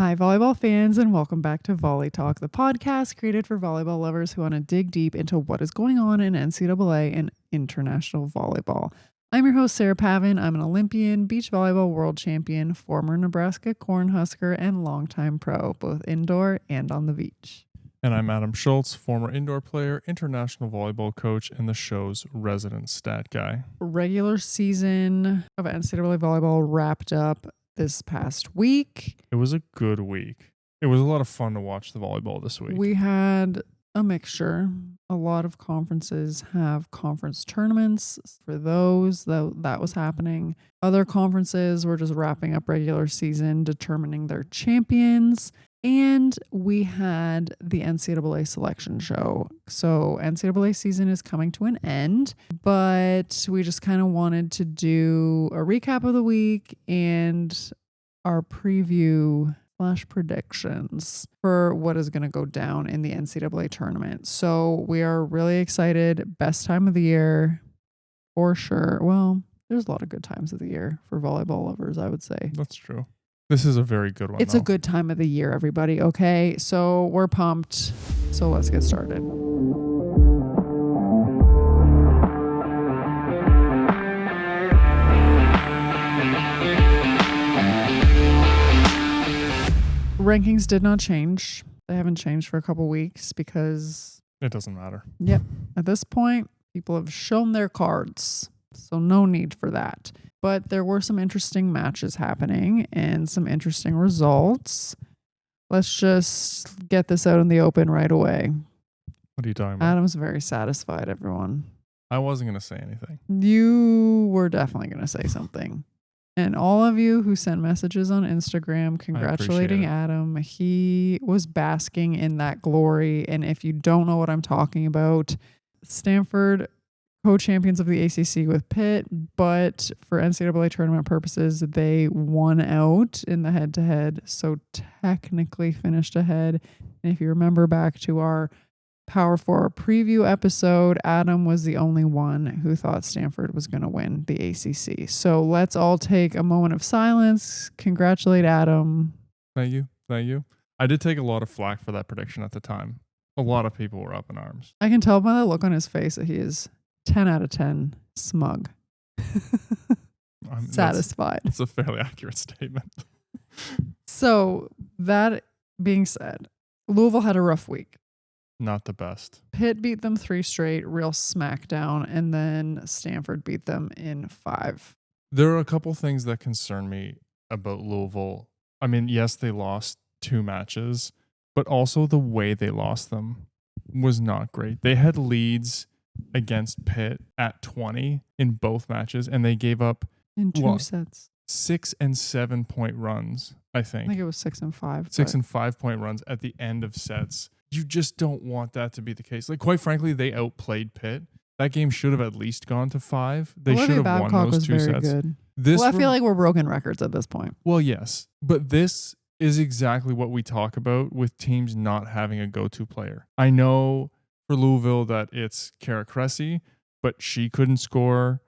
Hi, volleyball fans, and welcome back to Volley Talk, the podcast created for volleyball lovers who want to dig deep into what is going on in NCAA and international volleyball. I'm your host, Sarah Pavin. I'm an Olympian, beach volleyball world champion, former Nebraska Cornhusker, and longtime pro, both indoor and on the beach. And I'm Adam Schultz, former indoor player, international volleyball coach, and the show's resident stat guy. Regular season of NCAA volleyball wrapped up this past week. It was a good week. It was a lot of fun to watch the volleyball this week. We had a mixture. A lot of conferences have conference tournaments. For those, that was happening. Other conferences were just wrapping up regular season, determining their champions. And we had the NCAA selection show. So NCAA season is coming to an end, but we just kind of wanted to do a recap of the week and our preview / predictions for what is going to go down in the NCAA tournament. So we are really excited. Best time of the year for sure. Well, there's a lot of good times of the year for volleyball lovers, I would say. That's true. This is a very good one. It's a good time of the year, everybody. Okay, so we're pumped. So let's get started. Rankings did not change. They haven't changed for a couple weeks because it doesn't matter. Yep. At this point, people have shown their cards. So no need for that. But there were some interesting matches happening and some interesting results. Let's just get this out in the open right away. What are you talking about? Adam's very satisfied, everyone. I wasn't going to say anything. You were definitely going to say something. And all of you who sent messages on Instagram congratulating Adam, he was basking in that glory. And if you don't know what I'm talking about, Stanford co-champions of the ACC with Pitt, but for NCAA tournament purposes, they won out in the head-to-head, so technically finished ahead. And if you remember back to our Power 4 preview episode, Adam was the only one who thought Stanford was going to win the ACC. So let's all take a moment of silence. Congratulate Adam. Thank you. Thank you. I did take a lot of flack for that prediction at the time. A lot of people were up in arms. I can tell by the look on his face that he is 10 out of 10 smug. Satisfied. That's a fairly accurate statement. So that being said, Louisville had a rough week. Not the best. Pitt beat them 3 straight, real smackdown, and then Stanford beat them in 5. There are a couple things that concern me about Louisville. I mean, yes, they lost 2 matches, but also the way they lost them was not great. They had leads against Pitt at 20 in both matches, and they gave up in 2 sets 6 and 7 point runs. I think it was 6 and 5. 6 and 5 point runs at the end of sets. You just don't want that to be the case. Like, quite frankly, they outplayed Pitt. That game should have at least gone to 5. They should have Babcock won those was 2 very sets. Good. I feel like we're broken records at this point. Well, yes, but this is exactly what we talk about with teams not having a go-to player. I know for Louisville that it's Kara Cressy, but she couldn't score.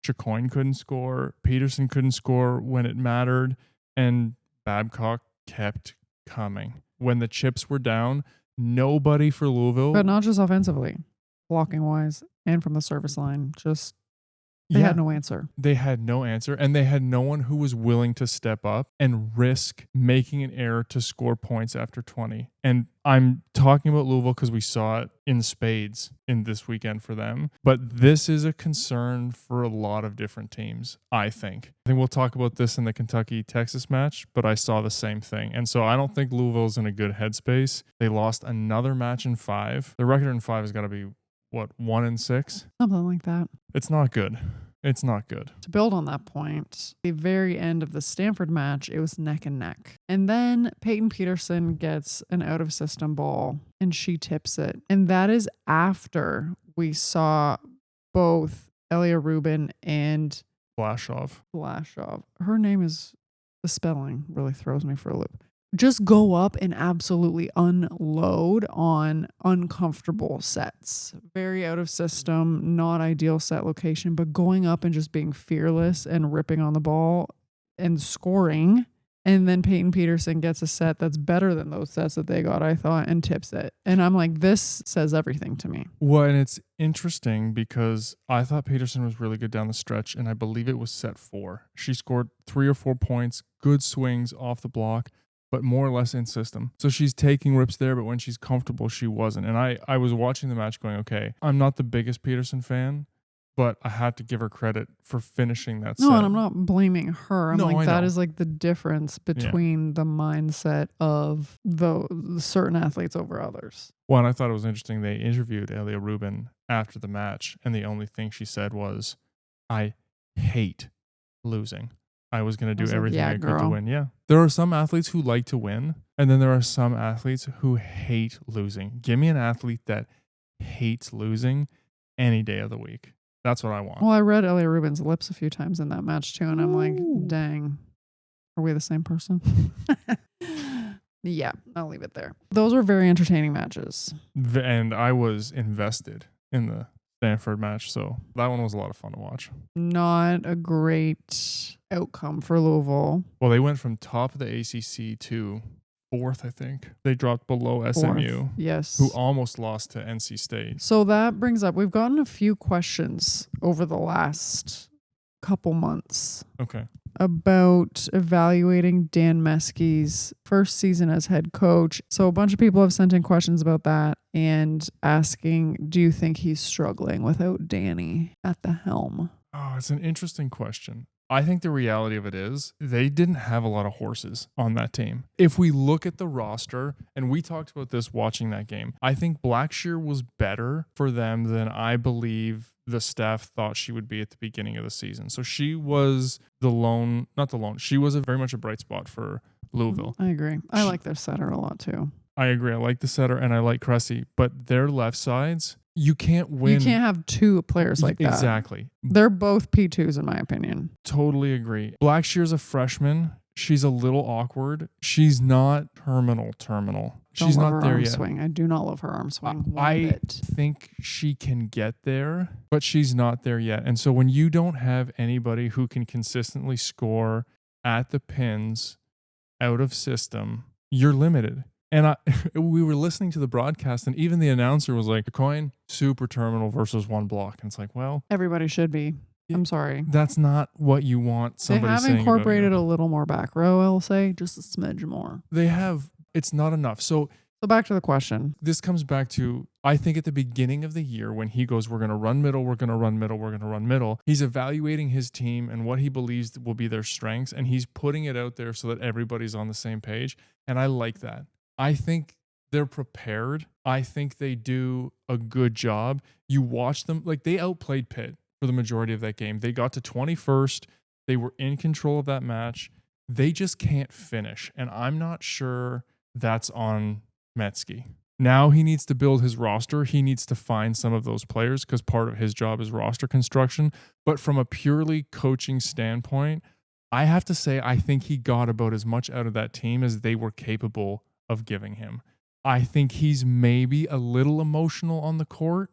Chacoin couldn't score. Peterson couldn't score when it mattered. And Babcock kept coming. When the chips were down, nobody for Louisville. But not just offensively, blocking wise, and from the service line. They had no answer. They had no answer, and they had no one who was willing to step up and risk making an error to score points after 20. And I'm talking about Louisville because we saw it in spades in this weekend for them. But this is a concern for a lot of different teams, I think. I think we'll talk about this in the Kentucky-Texas match, but I saw the same thing. And so I don't think Louisville's in a good headspace. They lost another match in 5. The record in 5 has got to be 1-6? Something like that. It's not good. It's not good. To build on that point, the very end of the Stanford match, it was neck and neck. And then Peyton Peterson gets an out-of-system ball, and she tips it. And that is after we saw both Elia Rubin and Blashoff. Her name is, the spelling really throws me for a loop. Just go up and absolutely unload on uncomfortable sets. Very out of system, not ideal set location, but going up and just being fearless and ripping on the ball and scoring And then Peyton Peterson gets a set that's better than those sets that they got, I thought, and tips it. And I'm like, this says everything to me. Well, and it's interesting because I thought Peterson was really good down the stretch, and I believe it was set 4. She scored 3 or 4 points, good swings off the block, but more or less in system. So she's taking rips there, but when she's comfortable, she wasn't. And I was watching the match going, okay, I'm not the biggest Peterson fan, but I had to give her credit for finishing that set. No, and I'm not blaming her. I'm like, that know. is like the difference between the mindset of the certain athletes over others. Well, and I thought it was interesting. They interviewed Elia Rubin after the match, and the only thing she said was, I hate losing. I was going to do everything I could to win. Yeah. There are some athletes who like to win, and then there are some athletes who hate losing. Give me an athlete that hates losing any day of the week. That's what I want. Well, I read Elia Rubin's lips a few times in that match too, and I'm like, dang, are we the same person? Yeah, I'll leave it there. Those were very entertaining matches. And I was invested in the Stanford match, so that one was a lot of fun to watch. Not a great outcome for Louisville. Well, they went from top of the ACC to 4th, I think. They dropped below SMU. 4th, yes. Who almost lost to NC State. So that brings up, we've gotten a few questions over the last couple months. Okay. About evaluating Dan Meskey's first season as head coach. So a bunch of people have sent in questions about that and asking, do you think he's struggling without Danny at the helm? Oh, it's an interesting question. I think the reality of it is they didn't have a lot of horses on that team. If we look at the roster, and we talked about this watching that game, I think Blackshear was better for them than I believe the staff thought she would be at the beginning of the season. So she was she was very much a bright spot for Louisville. I agree. I like their setter a lot too. I agree. I like the setter and I like Cressy, but their left sides, you can't win. You can't have two players like that. Exactly. They're both P2s in my opinion. Totally agree. Blackshear's a freshman. She's a little awkward. She's not terminal. She's not there yet. Swing. I do not love her arm swing. I think she can get there, but she's not there yet. And so when you don't have anybody who can consistently score at the pins out of system, you're limited. And we were listening to the broadcast, and even the announcer was like, the coin, super terminal versus one block. And it's like, well, everybody should be. I'm sorry. That's not what you want somebody saying. They have incorporated a little more back row, I'll say, just a smidge more. They have. It's not enough. So back to the question. This comes back to, I think at the beginning of the year when he goes, we're going to run middle, we're going to run middle, we're going to run middle. He's evaluating his team and what he believes will be their strengths, and he's putting it out there so that everybody's on the same page. And I like that. I think they're prepared. I think they do a good job. You watch them, like they outplayed Pitt for the majority of that game. They got to 21st. They were in control of that match. They just can't finish. And I'm not sure that's on Meskey. Now he needs to build his roster. He needs to find some of those players because part of his job is roster construction. But from a purely coaching standpoint, I have to say I think he got about as much out of that team as they were capable of giving him. I think he's maybe a little emotional on the court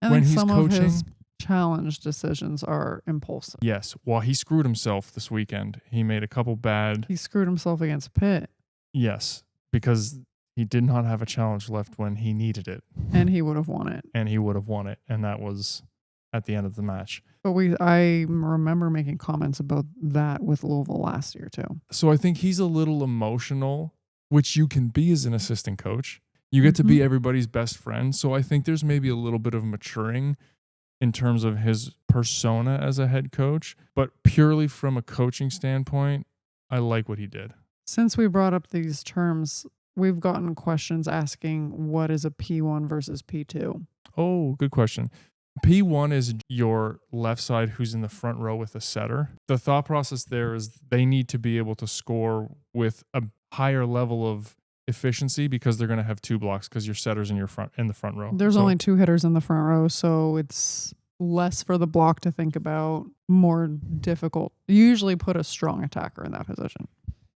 when he's coaching. Of his challenge decisions are impulsive. Yes. Well, he screwed himself this weekend. He made a couple bad. He screwed himself against Pitt. Yes, because he did not have a challenge left when he needed it. And he would have won it. And that was at the end of the match. But I remember making comments about that with Louisville last year too. So I think he's a little emotional, which you can be as an assistant coach. You get to be everybody's best friend. So I think there's maybe a little bit of maturing in terms of his persona as a head coach. But purely from a coaching standpoint, I like what he did. Since we brought up these terms, we've gotten questions asking what is a P1 versus P2? Oh, good question. P1 is your left side who's in the front row with a setter. The thought process there is they need to be able to score with a higher level of efficiency because they're going to have 2 blocks because your setter's in the front row. There's only 2 hitters in the front row, so it's less for the block to think about, more difficult. You usually put a strong attacker in that position.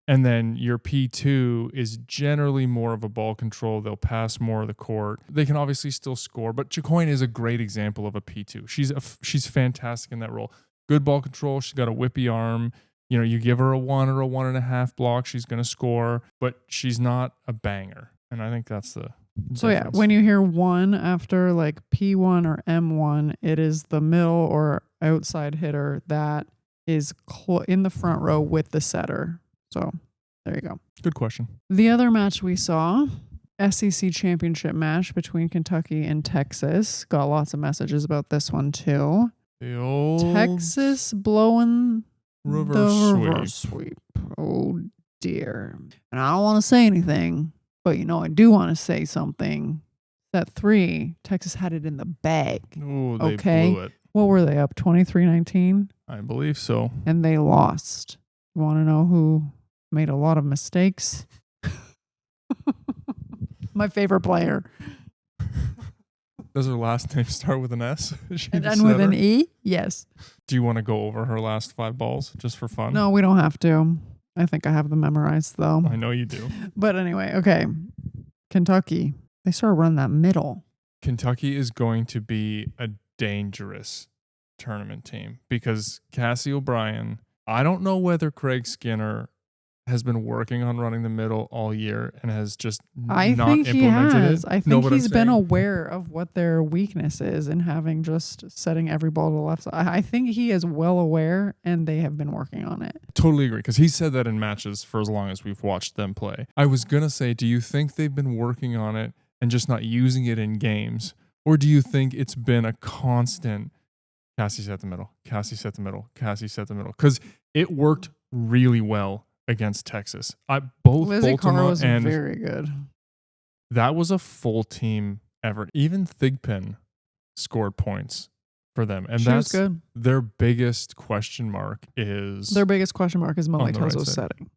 And then your P2 is generally more of a ball control. They'll pass more of the court. They can obviously still score, but Chicoine is a great example of a P2. She's fantastic in that role. Good ball control. She's got a whippy arm. You give her a 1 or a 1.5 block, she's going to score, but she's not a banger. And I think that's the So difference. when you hear 1 after like P1 or M1, it is the middle or outside hitter that is in the front row with the setter. So there you go. Good question. The other match we saw, SEC championship match between Kentucky and Texas. Got lots of messages about this one too. The old Texas blowing reverse sweep. Oh dear. And I don't want to say anything, but I do want to say something. Set 3, Texas had it in the bag. Oh, they blew it. What were they up? 23-19? I believe so. And they lost. You want to know who made a lot of mistakes? My favorite player. Does her last name start with an S? And then with an E? Yes. Do you want to go over her last 5 balls just for fun? No, we don't have to. I think I have them memorized though. I know you do. But anyway, okay. Kentucky. They started running that middle. Kentucky is going to be a dangerous tournament team because Cassie O'Brien, I don't know whether Craig Skinner has been working on running the middle all year and has just not implemented it. I think he's been aware of what their weakness is and having just setting every ball to the left side. I think he is well aware and they have been working on it. Totally agree because he said that in matches for as long as we've watched them play. I was going to say, do you think they've been working on it and just not using it in games? Or do you think it's been a constant Cassie set the middle, Cassie set the middle, Cassie set the middle? Because it worked really well against Texas. Both Lizzie Baltimore Carr was and very good. That was a full team effort. Even Thigpen scored points for them. And that's good. Their biggest question mark is Malay Tozo's setting.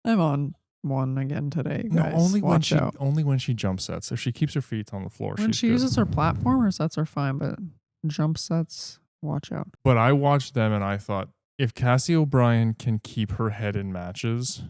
I'm on one again today. No, guys. only Watch when she jump sets. If she keeps her feet on the floor, when she's she good. uses her platform, her sets are fine, but jump sets, watch out. But I watched them and I thought, if Cassie O'Brien can keep her head in matches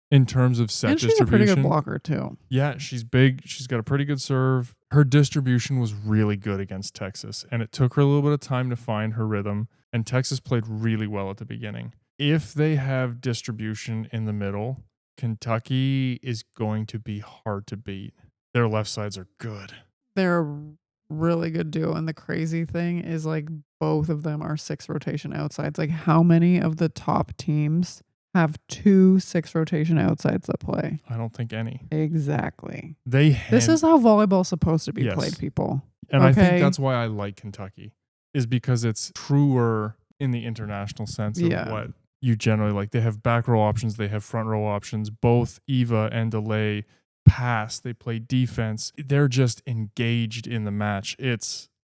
in terms of set distribution. And she's a pretty good blocker too. Yeah, she's big. She's got a pretty good serve. Her distribution was really good against Texas, and it took her a little bit of time to find her rhythm, and Texas played really well at the beginning. If they have distribution in the middle, Kentucky is going to be hard to beat. Their left sides are good. They're a really good duo, and the crazy thing is like both of them are 6 rotation outsides. Like how many of the top teams have 2 6 rotation outsides that play? I don't think any. Exactly. This is how volleyball's supposed to be played, people. And I think that's why I like Kentucky, is because it's truer in the international sense of what you generally like. They have back row options. They have front row options. Both Eva and DeLay pass. They play defense. They're just engaged in the match.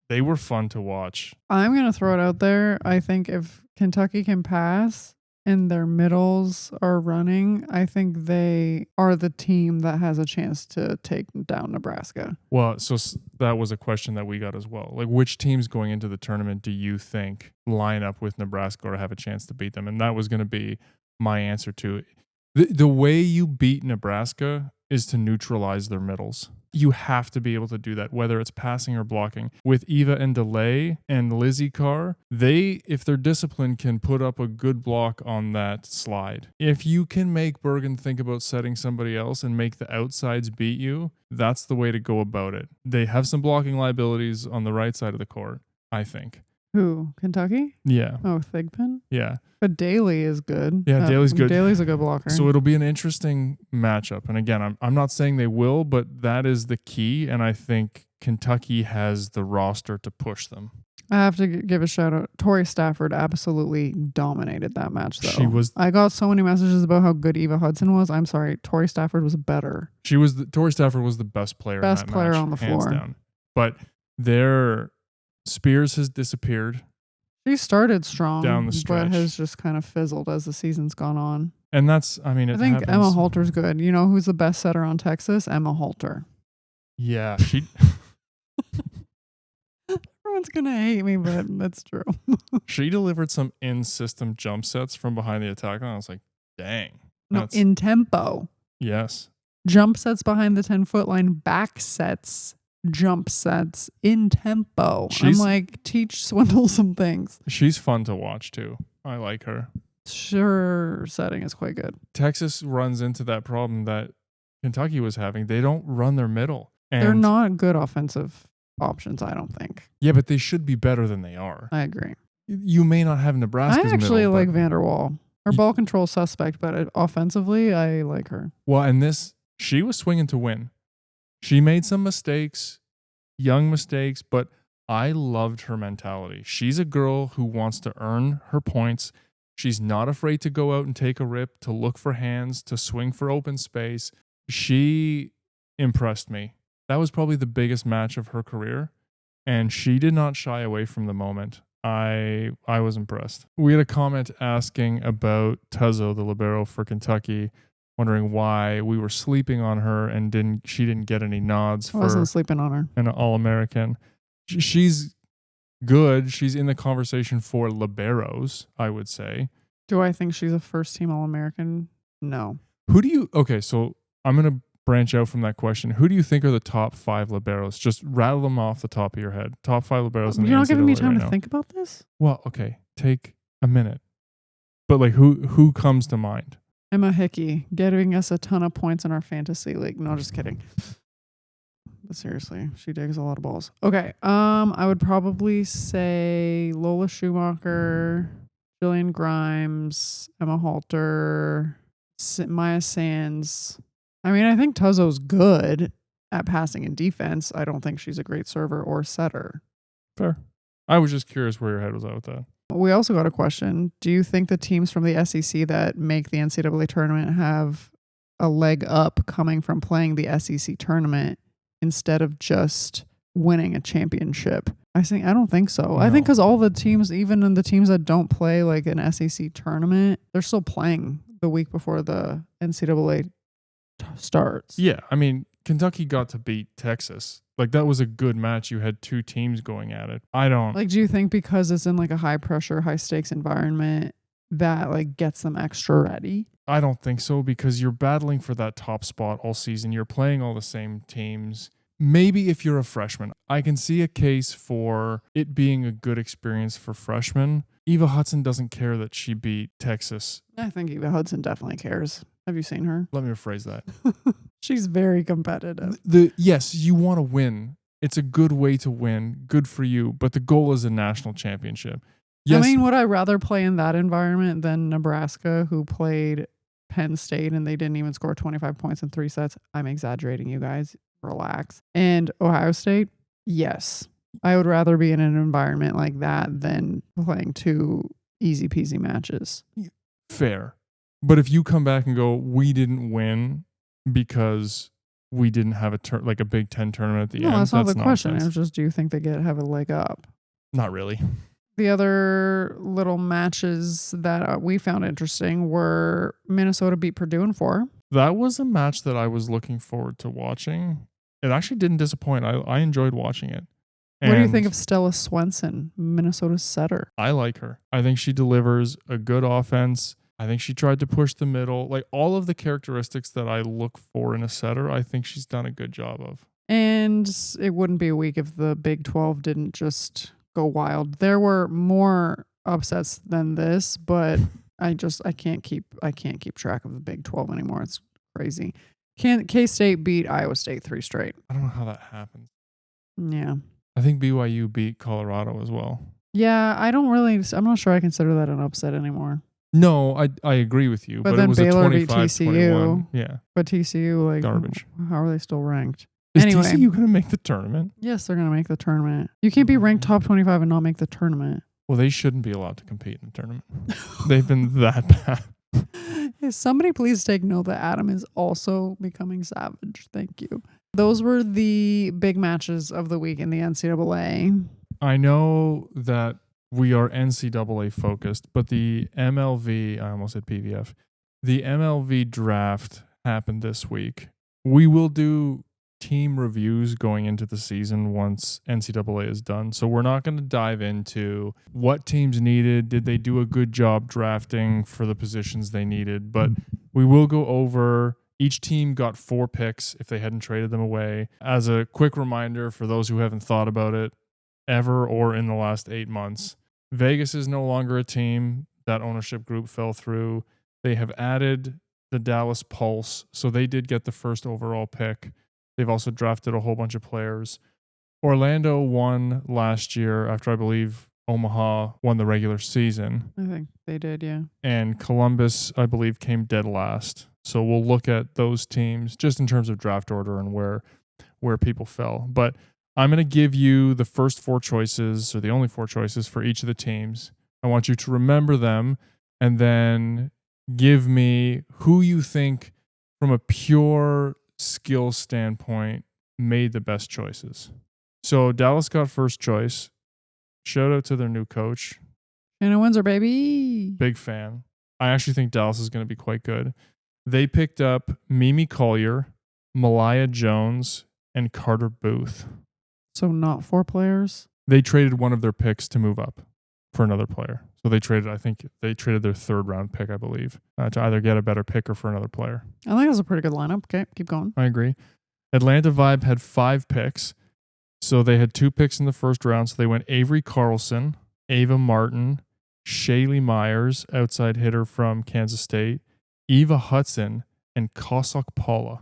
They were fun to watch. I'm going to throw it out there. I think if Kentucky can pass and their middles are running, I think they are the team that has a chance to take down Nebraska. Well, so that was a question that we got as well. Like, which teams going into the tournament do you think line up with Nebraska or have a chance to beat them? And that was going to be my answer to it. The way you beat Nebraska is to neutralize their middles. You have to be able to do that, whether it's passing or blocking. With Eva and DeLay and Lizzie Carr, if they're disciplined, can put up a good block on that slide. If you can make Bergen think about setting somebody else and make the outsides beat you, that's the way to go about it. They have some blocking liabilities on the right side of the court, I think. Who? Kentucky? Yeah. Oh, Thigpen? Yeah. But Daly is good. Yeah, Daly's good. Daly's a good blocker. So it'll be an interesting matchup. And again, I'm not saying they will, but that is the key. And I think Kentucky has the roster to push them. I have to give a shout out. Tori Stafford absolutely dominated that match, though. I got so many messages about how good Eva Hudson was. I'm sorry. Tori Stafford was better. Tori Stafford was the best player. Best in that player match, on the hands floor. Down. But Spears has disappeared. She started strong down the stretch, but has just kind of fizzled as the seas's gone on. And I think happens. Emma Halter's good. You know who's the best setter on Texas? Emma Halter. Yeah, Everyone's gonna hate me, but that's true. She delivered some in-system jump sets from behind the attack line. I was like, dang. No, in tempo. Yes. Jump sets behind the 10-foot line, back sets, jump sets in tempo. I'm like, teach Swindle some things. She's fun to watch too. I like her. Sure, setting is quite good. Texas runs into that problem that Kentucky was having. They don't run their middle. And They're not good offensive options, I don't think. Yeah, but they should be better than they are. I agree. You may not have Nebraska's I actually middle, like Vanderwall. Her ball control suspect, but offensively, I like her. Well, and she was swinging to win. She made some mistakes, young mistakes, but I loved her mentality. She's a girl who wants to earn her points. She's not afraid to go out and take a rip, to look for hands, to swing for open space. She impressed me. That was probably the biggest match of her career, and she did not shy away from the moment. I was impressed. We had a comment asking about Tuzzo, the libero for Kentucky, wondering why we were sleeping on her and she didn't get any nods for I wasn't sleeping on her. An All-American. She's good. She's in the conversation for liberos, I would say. Do I think she's a first-team All-American? No. Okay, so I'm going to branch out from that question. Who do you think are the top 5 liberos? Just rattle them off the top of your head. Top 5 liberos in the NCAA. You're not giving me time right to now. think about this? Well, okay. Take a minute. But like who comes to mind? Emma Hickey, getting us a ton of points in our fantasy league. No, just kidding. But seriously, she digs a lot of balls. Okay. I would probably say Lola Schumacher, Jillian Grimes, Emma Halter, Maya Sands. I mean, I think Tuzzo's good at passing and defense. I don't think she's a great server or setter. Fair. I was just curious where your head was at with that. We also got a question. Do you think the teams from the SEC that make the NCAA tournament have a leg up coming from playing the SEC tournament instead of just winning a championship? I don't think so. No. I think because all the teams, even in the teams that don't play like an SEC tournament, they're still playing the week before the NCAA starts. Yeah, I mean, Kentucky got to beat Texas. Like, that was a good match. You had 2 teams going at it. I don't... Like, do you think because it's in like a high pressure, high stakes environment that like gets them extra ready? I don't think so, because you're battling for that top spot all season. You're playing all the same teams. Maybe if you're a freshman, I can see a case for it being a good experience for freshmen. Eva Hudson doesn't care that she beat Texas. I think Eva Hudson definitely cares. Have you seen her? Let me rephrase that. She's very competitive. Yes, you want to win. It's a good way to win. Good for you. But the goal is a national championship. Yes. I mean, would I rather play in that environment than Nebraska, who played Penn State and they didn't even score 25 points in 3 sets? I'm exaggerating, you guys. Relax. And Ohio State? Yes. I would rather be in an environment like that than playing 2 easy peasy matches. Fair. But if you come back and go, we didn't win because we didn't have a Big Ten tournament at the end. No, that's not the question. Nonsense. It's just, do you think they have a leg up? Not really. The other little matches that we found interesting were Minnesota beat Purdue in 4. That was a match that I was looking forward to watching. It actually didn't disappoint. I enjoyed watching it. What do you think of Stella Swenson, Minnesota's setter? I like her. I think she delivers a good offense. I think she tried to push the middle. Like, all of the characteristics that I look for in a setter, I think she's done a good job of. And it wouldn't be a week if the Big 12 didn't just go wild. There were more upsets than this, but I can't keep track of the Big 12 anymore. It's crazy. K-State beat Iowa State 3 straight. I don't know how that happened. Yeah. I think BYU beat Colorado as well. Yeah, I'm not sure I consider that an upset anymore. No, I agree with you. But then it was Baylor a beat 25-21. Yeah. But TCU, like, garbage. How are they still ranked? Is anyway, TCU going to make the tournament? Yes, they're going to make the tournament. You can't be ranked top 25 and not make the tournament. Well, they shouldn't be allowed to compete in the tournament. They've been that bad. Hey, somebody please take note that Adam is also becoming savage. Thank you. Those were the big matches of the week in the NCAA. I know that we are NCAA focused, but the MLV, I almost said PVF, the MLV Draft happened this week. We will do team reviews going into the season once NCAA is done. So we're not going to dive into what teams needed. Did they do a good job drafting for the positions they needed? But we will go over, each team got 4 picks if they hadn't traded them away. As a quick reminder for those who haven't thought about it ever or in the last 8 months, Vegas is no longer a team that ownership group fell through. They have added the Dallas Pulse, so they did get the first overall pick. They've also drafted a whole bunch of players. Orlando won last year after, I believe, Omaha won the regular season. I think they did, yeah. And Columbus, I believe, came dead last. So we'll look at those teams just in terms of draft order and where people fell. But I'm going to give you the first 4 choices, or the only 4 choices for each of the teams. I want you to remember them and then give me who you think from a pure skill standpoint made the best choices. So Dallas got first choice. Shout out to their new coach. Anna Windsor, baby. Big fan. I actually think Dallas is going to be quite good. They picked up Mimi Collier, Malaya Jones, and Carter Booth. So not 4 players? They traded one of their picks to move up for another player. So they traded their 3rd round pick, I believe, to either get a better pick or for another player. I think that's a pretty good lineup. Okay, keep going. I agree. Atlanta Vibe had 5 picks. So they had 2 picks in the first round. So they went Avery Carlson, Ava Martin, Shaylee Myers, outside hitter from Kansas State, Eva Hudson, and Kosok Paula.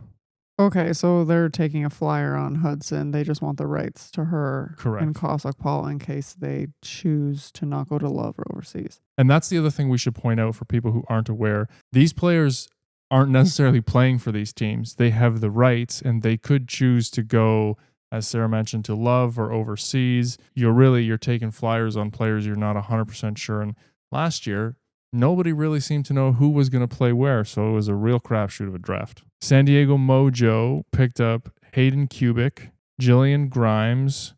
Okay, so they're taking a flyer on Hudson. They just want the rights to her. Correct. And Kosok Paula in case they choose to not go to Love or overseas. And that's the other thing we should point out for people who aren't aware. These players aren't necessarily playing for these teams. They have the rights, and they could choose to go, as Sarah mentioned, to Love or overseas. You're taking flyers on players you're not 100% sure. And last year, nobody really seemed to know who was going to play where, so it was a real crapshoot of a draft. San Diego Mojo picked up Hayden Kubik, Jillian Grimes,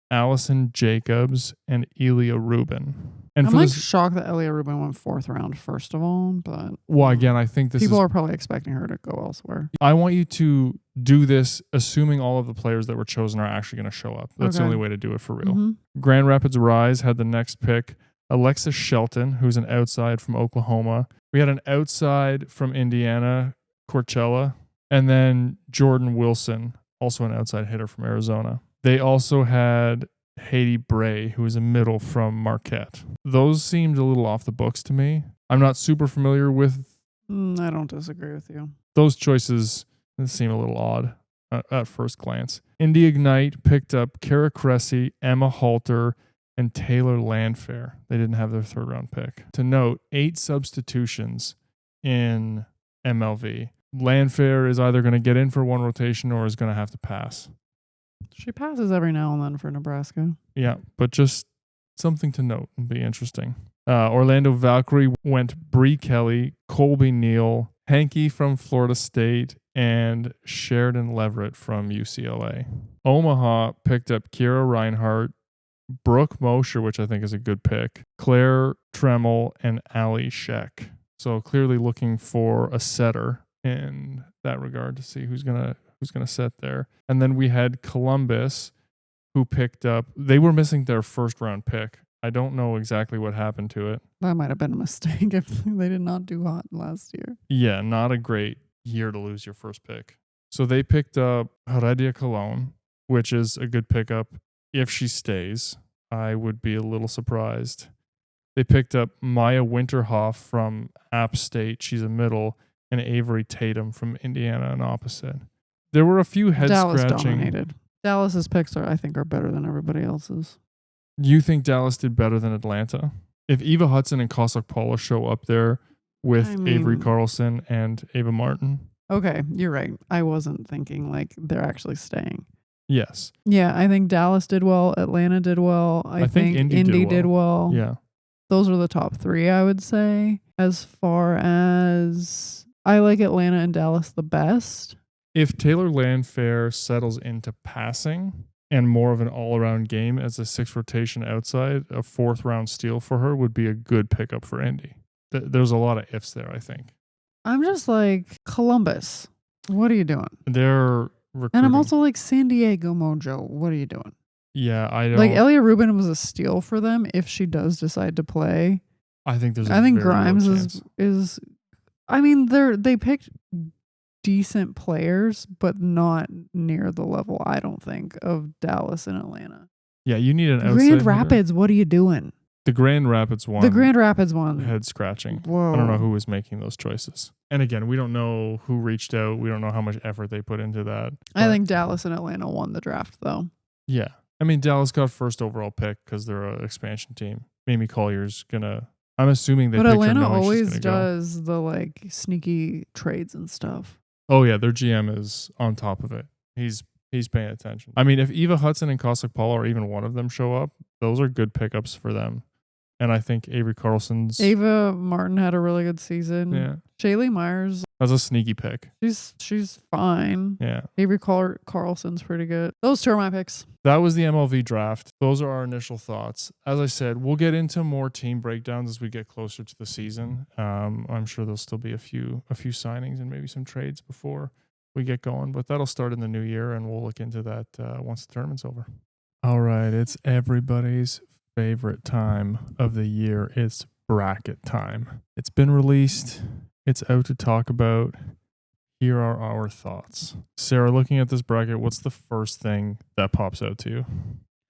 Allison Jacobs, and Elia Rubin. And I'm shocked that Elia Rubin went 4th round, first of all. But well, again, I think people are probably expecting her to go elsewhere. I want you to do this assuming all of the players that were chosen are actually going to show up. That's the only way to do it for real. Mm-hmm. Grand Rapids Rise had the next pick. Alexis Shelton, who's an outside from Oklahoma. We had an outside from Indiana, Coachella. And then Jordan Wilson, also an outside hitter from Arizona. They also had Haiti Bray, who is a middle from Marquette. Those seemed a little off the books to me. I'm not super familiar with... I don't disagree with you. Those choices seem a little odd at first glance. Indy Ignite picked up Kara Cressy, Emma Halter, and Taylor Landfair. They didn't have their 3rd round pick. To note, 8 substitutions in MLV. Landfair is either going to get in for one rotation or is going to have to pass. She passes every now and then for Nebraska. Yeah, but just something to note and be interesting. Orlando Valkyrie went Bree Kelly, Colby Neal, Hanky from Florida State, and Sheridan Leverett from UCLA. Omaha picked up Kira Reinhart, Brooke Mosher, which I think is a good pick, Claire Tremmel, and Ali Sheck. So clearly looking for a setter in that regard to see who's gonna set there. And then we had Columbus, who picked up. They were missing their 1st round pick. I don't know exactly what happened to it. That might have been a mistake if they did not do hot last year. Yeah, not a great year to lose your 1st pick. So they picked up Heredia Colon, which is a good pickup if she stays. I would be a little surprised. They picked up Maya Winterhoff from App State. She's a middle. And Avery Tatum from Indiana, an opposite. There were a few head-scratching... Dallas dominated. Dallas's picks I think are better than everybody else's. You think Dallas did better than Atlanta? If Eva Hudson and Kosok Paula show up there with Avery Carlson and Ava Martin... Okay, you're right. I wasn't thinking like they're actually staying. Yes. Yeah, I think Dallas did well. Atlanta did well. I think Indy did well. Yeah. Those are the top 3, I would say. As far as... I like Atlanta and Dallas the best. If Taylor Landfair settles into passing and more of an all-around game as a 6th rotation outside, a 4th round steal for her would be a good pickup for Indy. There's a lot of ifs there, I think. I'm just like, Columbus, what are you doing? They're recruiting. And I'm also like, San Diego Mojo, what are you doing? Yeah, I don't... Like, Elia Rubin was a steal for them if she does decide to play. I think Grimes is... I mean, they picked decent players, but not near the level, I don't think, of Dallas and Atlanta. Yeah, you need an outside Grand hitter. Rapids, what are you doing? The Grand Rapids one. The Grand Rapids one. Head scratching. Whoa. I don't know who was making those choices. And again, we don't know who reached out. We don't know how much effort they put into that. I think Dallas and Atlanta won the draft, though. Yeah. I mean, Dallas got first overall pick because they're an expansion team. Amy Collier's going to... I'm assuming they picked her Atlanta knowing always she's gonna does the like sneaky trades and stuff. Oh, yeah. Their GM is on top of it. He's paying attention. I mean, if Eva Hudson and Kosik Paula or even one of them show up, those are good pickups for them. And I think Avery Carlson's... Ava Martin had a really good season. Yeah. Shaylee Myers... That's a sneaky pick. She's fine. Yeah. Avery Carlson's pretty good. Those two are my picks. That was the MLV draft. Those are our initial thoughts. As I said, we'll get into more team breakdowns as we get closer to the season. I'm sure there'll still be a few signings and maybe some trades before we get going, but that'll start in the new year, and we'll look into that once the tournament's over. All right, it's everybody's favorite time of the year. It's bracket time. It's been released. It's out to talk about. Here are our thoughts. Sarah, looking at this bracket, what's the first thing that pops out to you?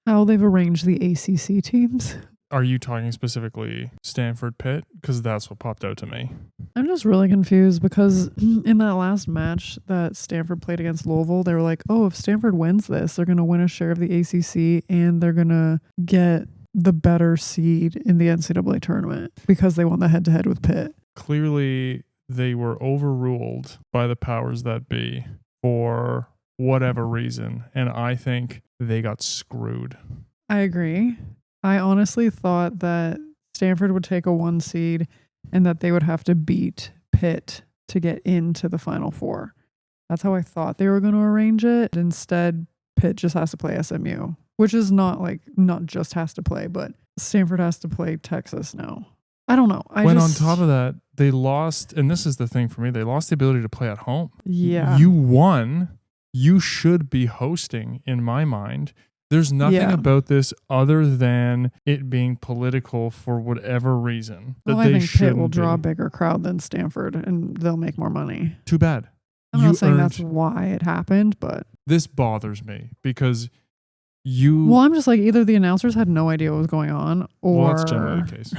How they've arranged the ACC teams. Are you talking specifically Stanford Pitt? Because that's what popped out to me. I'm just really confused because in that last match that Stanford played against Louisville, they were like, oh, if Stanford wins this, they're going to win a share of the ACC and they're going to get the better seed in the NCAA tournament because they won the head-to-head with Pitt. Clearly, they were overruled by the powers that be for whatever reason, and I think they got screwed. I agree. I honestly thought that Stanford would take a 1 seed and that they would have to beat Pitt to get into the Final Four. That's how I thought they were going to arrange it. Instead, Pitt just has to play SMU, which is not just has to play, but Stanford has to play Texas now. I don't know. On top of that, they lost, and this is the thing for me, they lost the ability to play at home. Yeah. You won. You should be hosting, in my mind. There's nothing about this other than it being political for whatever reason. I think Pitt will draw a bigger crowd than Stanford, and they'll make more money. Too bad. I'm not saying that's why it happened, but... This bothers me because Well, I'm just like, either the announcers had no idea what was going on, or that's generally the case.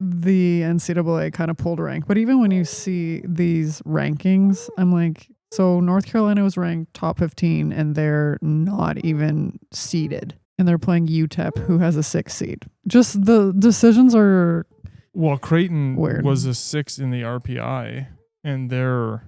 The NCAA kind of pulled rank. But even when you see these rankings, I'm like, so North Carolina was ranked top 15 and they're not even seeded. And they're playing UTEP, who has a 6 seed. Just the decisions are Well, Creighton weird. was a 6 in the RPI, and they're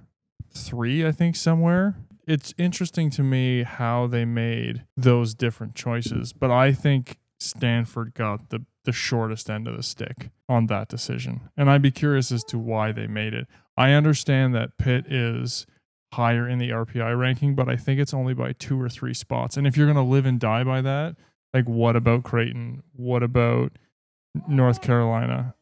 3, I think, somewhere. It's interesting to me how they made those different choices, but I think Stanford got the shortest end of the stick on that decision. And I'd be curious as to why they made it. I understand that Pitt is higher in the RPI ranking, but I think it's only by 2 or 3 spots. And if you're going to live and die by that, like, what about Creighton? What about North Carolina?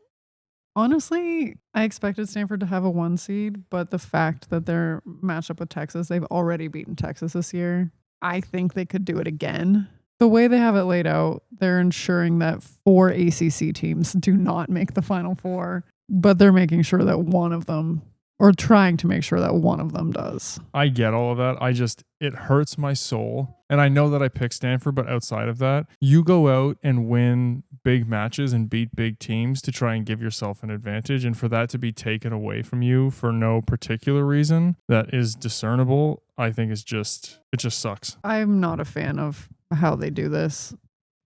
Honestly, I expected Stanford to have a 1 seed, but the fact that they're matched up with Texas, they've already beaten Texas this year. I think they could do it again. The way they have it laid out, they're ensuring that 4 ACC teams do not make the Final Four, but they're making sure that one of them, or trying to make sure that one of them does. I get all of that. It hurts my soul. And I know that I picked Stanford, but outside of that, you go out and win big matches and beat big teams to try and give yourself an advantage. And for that to be taken away from you for no particular reason that is discernible, I think it just sucks. I'm not a fan of how they do this.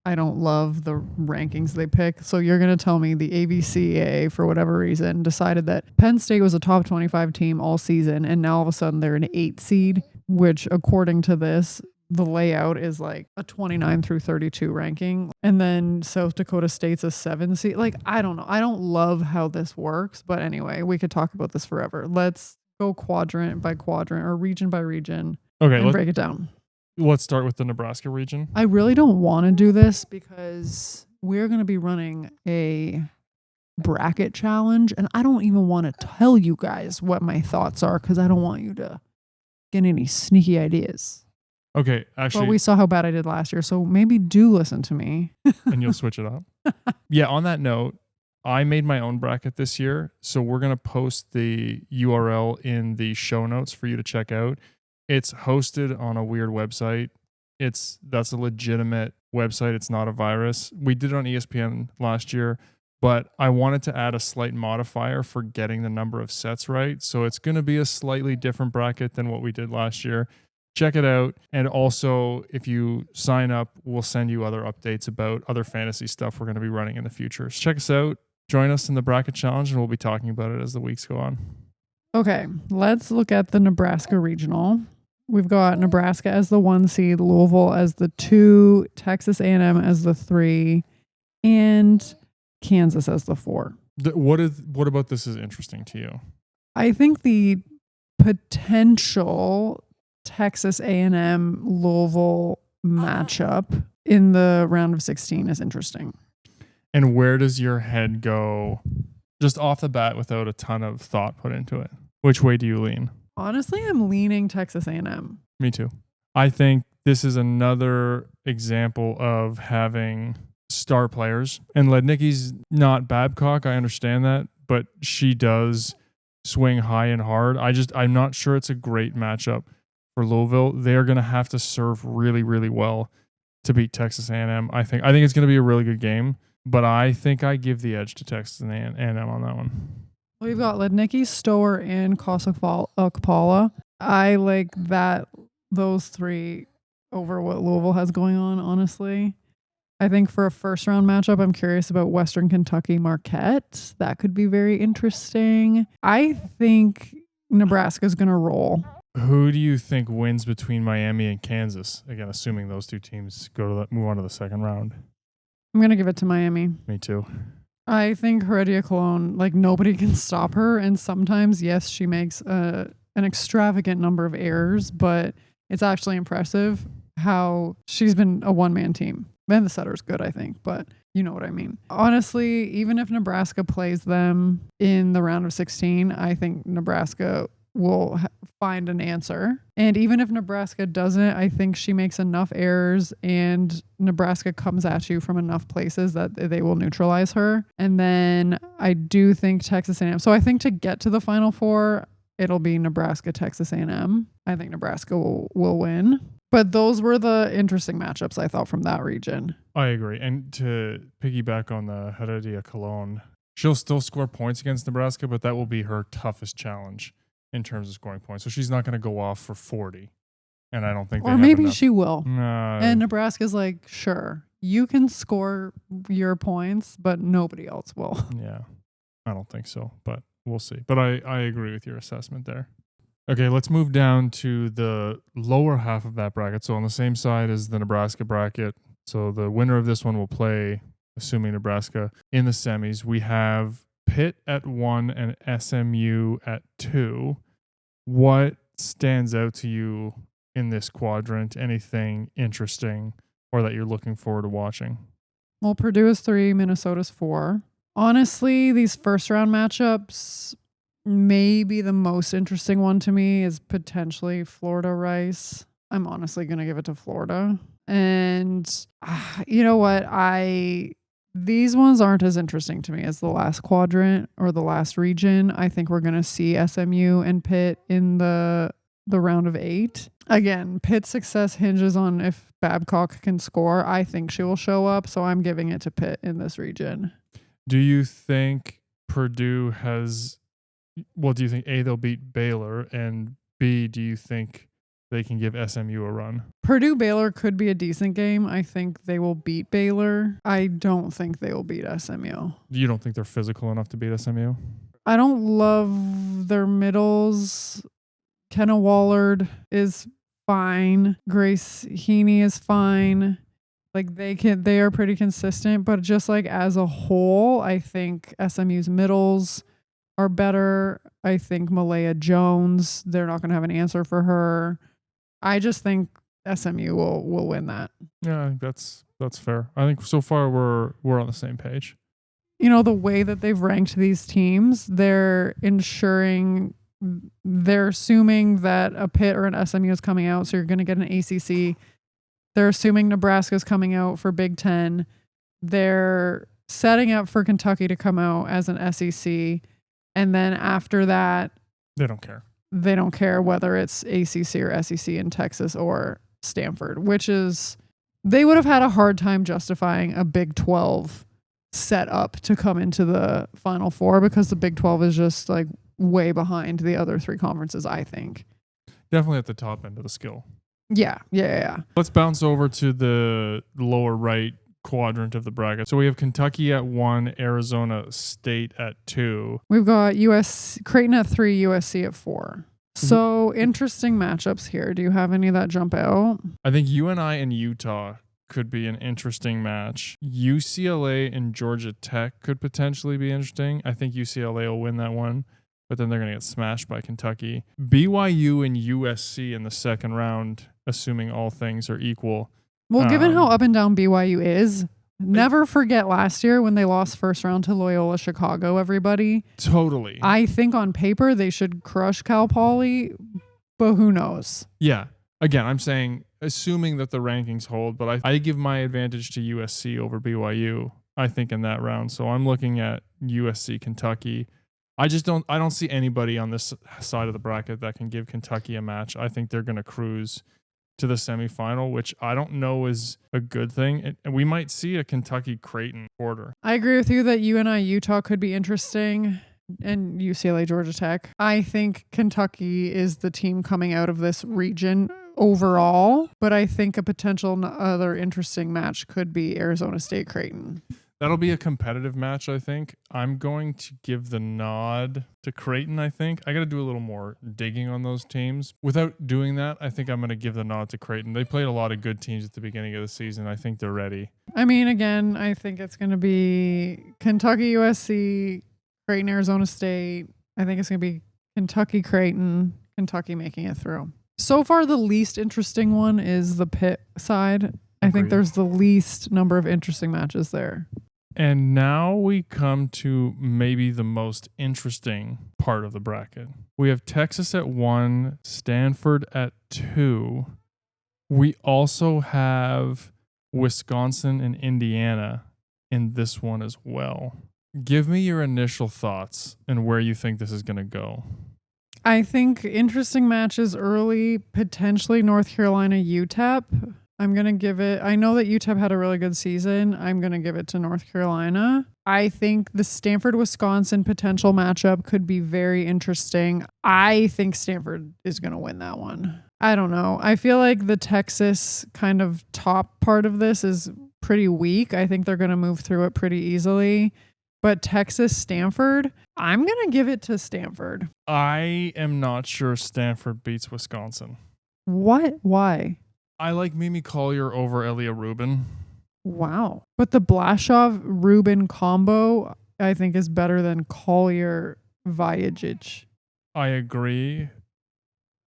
I don't love the rankings they pick. So you're going to tell me the AVCA, for whatever reason, decided that Penn State was a top 25 team all season, and now all of a sudden they're an 8 seed, which according to this, the layout is like a 29 through 32 ranking. And then South Dakota State's a 7 seed. Like, I don't know. I don't love how this works. But anyway, we could talk about this forever. Let's go quadrant by quadrant or region by region and break it down. Let's start with the Nebraska region. I really don't want to do this because we're going to be running a bracket challenge, and I don't even want to tell you guys what my thoughts are because I don't want you to get any sneaky ideas. Okay, actually. But we saw how bad I did last year, so maybe do listen to me. And you'll switch it up. Yeah, on that note, I made my own bracket this year, so we're going to post the URL in the show notes for you to check out. It's hosted on a weird website That's a legitimate website. It's not a virus. We did it on ESPN last year, but I wanted to add a slight modifier for getting the number of sets right. So it's going to be a slightly different bracket than what we did last year. Check it out. And also, if you sign up, we'll send you other updates about other fantasy stuff we're going to be running in the future. So check us out. Join us in the bracket challenge, and we'll be talking about it as the weeks go on. Okay, let's look at the Nebraska regional. We've got Nebraska as the 1 seed, Louisville as the 2, Texas A&M as the 3, and Kansas as the 4. What about this is interesting to you? I think the potential Texas A&M Louisville matchup in the round of 16 is interesting. And where does your head go just off the bat without a ton of thought put into it? Which way do you lean? Honestly, I'm leaning Texas A&M. Me too. I think this is another example of having star players. And Lednicky's not Babcock. I understand that. But she does swing high and hard. I'm not sure it's a great matchup for Louisville. They're going to have to serve really, really well to beat Texas A&M. I think it's going to be a really good game. But I think I give the edge to Texas A&M on that one. We've got Lednicki, Stower, and Okpala. I like those 3 over what Louisville has going on, honestly. I think for a first round matchup, I'm curious about Western Kentucky Marquette. That could be very interesting. I think Nebraska's going to roll. Who do you think wins between Miami and Kansas? Again, assuming those 2 teams move on to the second round. I'm going to give it to Miami. Me too. I think Heredia Cologne, nobody can stop her. And sometimes, yes, she makes an extravagant number of errors, but it's actually impressive how she's been a one-man team. And the setter's good, I think, but you know what I mean. Honestly, even if Nebraska plays them in the round of 16, I think Nebraska will find an answer. And even if Nebraska doesn't, I think she makes enough errors and Nebraska comes at you from enough places that they will neutralize her. And then I do think Texas A&M. So I think to get to the Final Four, it'll be Nebraska, Texas A&M. I think Nebraska will win. But those were the interesting matchups, I thought, from that region. I agree. And to piggyback on the Heredia Cologne, she'll still score points against Nebraska, but that will be her toughest challenge in terms of scoring points. So she's not going to go off for 40. And I don't think or maybe she will. Nah. And Nebraska's like, sure, you can score your points, but nobody else will. Yeah, I don't think so, but we'll see. But I agree with your assessment there. Okay, let's move down to the lower half of that bracket. So on the same side as the Nebraska bracket. So the winner of this one will play, assuming Nebraska, in the semis. We have Pitt at 1 and SMU at 2. What stands out to you in this quadrant? Anything interesting or that you're looking forward to watching? Well, Purdue is 3, Minnesota's 4. Honestly, these first round matchups, maybe the most interesting one to me is potentially Florida-Rice. I'm honestly going to give it to Florida. And you know what? These ones aren't as interesting to me as the last quadrant or the last region. I think we're going to see SMU and Pitt in the round of 8. Again, Pitt's success hinges on if Babcock can score. I think she will show up, so I'm giving it to Pitt in this region. Do you think Purdue has... Well, do you think A, they'll beat Baylor, and B, do you think they can give SMU a run? Purdue-Baylor could be a decent game. I think they will beat Baylor. I don't think they will beat SMU. You don't think they're physical enough to beat SMU? I don't love their middles. Kenna Wallard is fine. Grace Heaney is fine. They are pretty consistent, but just as a whole, I think SMU's middles are better. I think Malaya Jones, they're not going to have an answer for her. I just think SMU will win that. Yeah, I think that's fair. I think so far we're on the same page. You know, the way that they've ranked these teams, they're assuming that a Pitt or an SMU is coming out, so you're going to get an ACC. They're assuming Nebraska's coming out for Big Ten. They're setting up for Kentucky to come out as an SEC. And then after that, they don't care. They don't care whether it's ACC or SEC in Texas or Stanford, which is they would have had a hard time justifying a Big 12 set up to come into the Final Four because the Big 12 is just like way behind the other three conferences, I think. Definitely at the top end of the skill. Yeah. Let's bounce over to the lower right quadrant of the bracket. So we have Kentucky at 1, Arizona State at 2. We've got Creighton at 3, USC at 4. So interesting matchups here. Do you have any that jump out? I think UNI and Utah could be an interesting match. UCLA and Georgia Tech could potentially be interesting. I think UCLA will win that one, but then they're going to get smashed by Kentucky. BYU and USC in the second round, assuming all things are equal. Well, given how up and down BYU is, never forget last year when they lost first round to Loyola Chicago, everybody. Totally. I think on paper they should crush Cal Poly, but who knows? Yeah. Again, I'm saying, assuming that the rankings hold, but I give my advantage to USC over BYU, I think, in that round. So I'm looking at USC, Kentucky. I don't see anybody on this side of the bracket that can give Kentucky a match. I think they're going to cruise to the semifinal, which I don't know is a good thing. And we might see a Kentucky Creighton quarter. I agree with you that UNI Utah could be interesting and UCLA Georgia Tech. I think Kentucky is the team coming out of this region overall, but I think a potential other interesting match could be Arizona State Creighton. That'll be a competitive match, I think. I'm going to give the nod to Creighton, I think. I got to do a little more digging on those teams. Without doing that, I think I'm going to give the nod to Creighton. They played a lot of good teams at the beginning of the season. I think they're ready. I mean, again, I think it's going to be Kentucky, USC, Creighton, Arizona State. I think it's going to be Kentucky, Creighton, Kentucky making it through. So far, the least interesting one is the Pitt side. I think there's the least number of interesting matches there. And now we come to maybe the most interesting part of the bracket. We have Texas at 1, Stanford at 2. We also have Wisconsin and Indiana in this one as well. Give me your initial thoughts and where you think this is going to go. I think interesting matches early, potentially North Carolina, UTEP. I'm going to give it, I know that UTEP had a really good season. I'm going to give it to North Carolina. I think the Stanford-Wisconsin potential matchup could be very interesting. I think Stanford is going to win that one. I don't know. I feel like the Texas kind of top part of this is pretty weak. I think they're going to move through it pretty easily. But Texas-Stanford, I'm going to give it to Stanford. I am not sure Stanford beats Wisconsin. What? Why? I like Mimi Collier over Elia Rubin. Wow. But the Blasov-Rubin combo, I think, is better than Collier-Vajacic. I agree.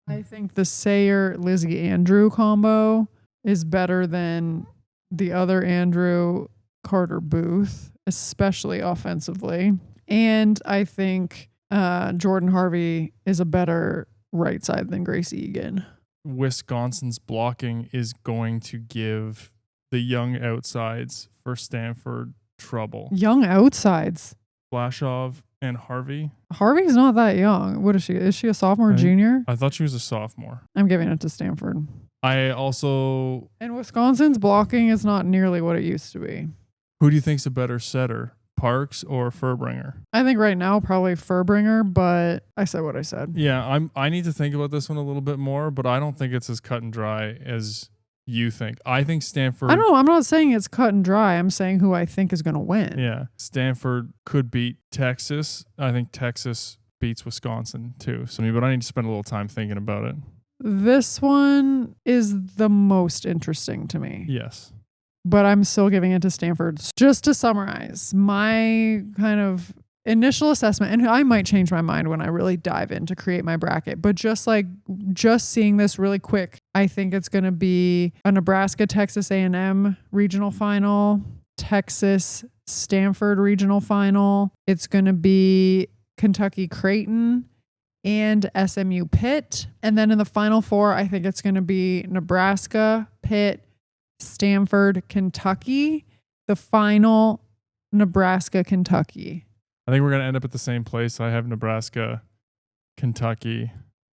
I think the Sayer-Lizzie Andrew combo is better than the other Andrew, Carter Booth, especially offensively. And I think Jordan Harvey is a better right side than Grace Egan. Wisconsin's blocking is going to give the young outsides for Stanford trouble. Young outsides? Blasov and Harvey. Harvey's not that young. What is she? Is she a sophomore, junior? I thought she was a sophomore. I'm giving it to Stanford. And Wisconsin's blocking is not nearly what it used to be. Who do you think's a better setter? Parks or Furbringer? I think right now probably Furbringer, but I said what I said. Yeah, I need to think about this one a little bit more, but I don't think it's as cut and dry as you think. I think Stanford... I'm not saying it's cut and dry. I'm saying who I think is going to win. Yeah, Stanford could beat Texas. I think Texas beats Wisconsin too. But I need to spend a little time thinking about it. This one is the most interesting to me. Yes. But I'm still giving it to Stanford. Just to summarize, my kind of initial assessment, and I might change my mind when I really dive in to create my bracket, but just seeing this really quick, I think it's going to be a Nebraska-Texas A&M regional final, Texas-Stanford regional final. It's going to be Kentucky-Creighton and SMU-Pitt. And then in the Final Four, I think it's going to be Nebraska-Pitt, Stanford, Kentucky, the final Nebraska, Kentucky. I think we're going to end up at the same place. I have Nebraska, Kentucky,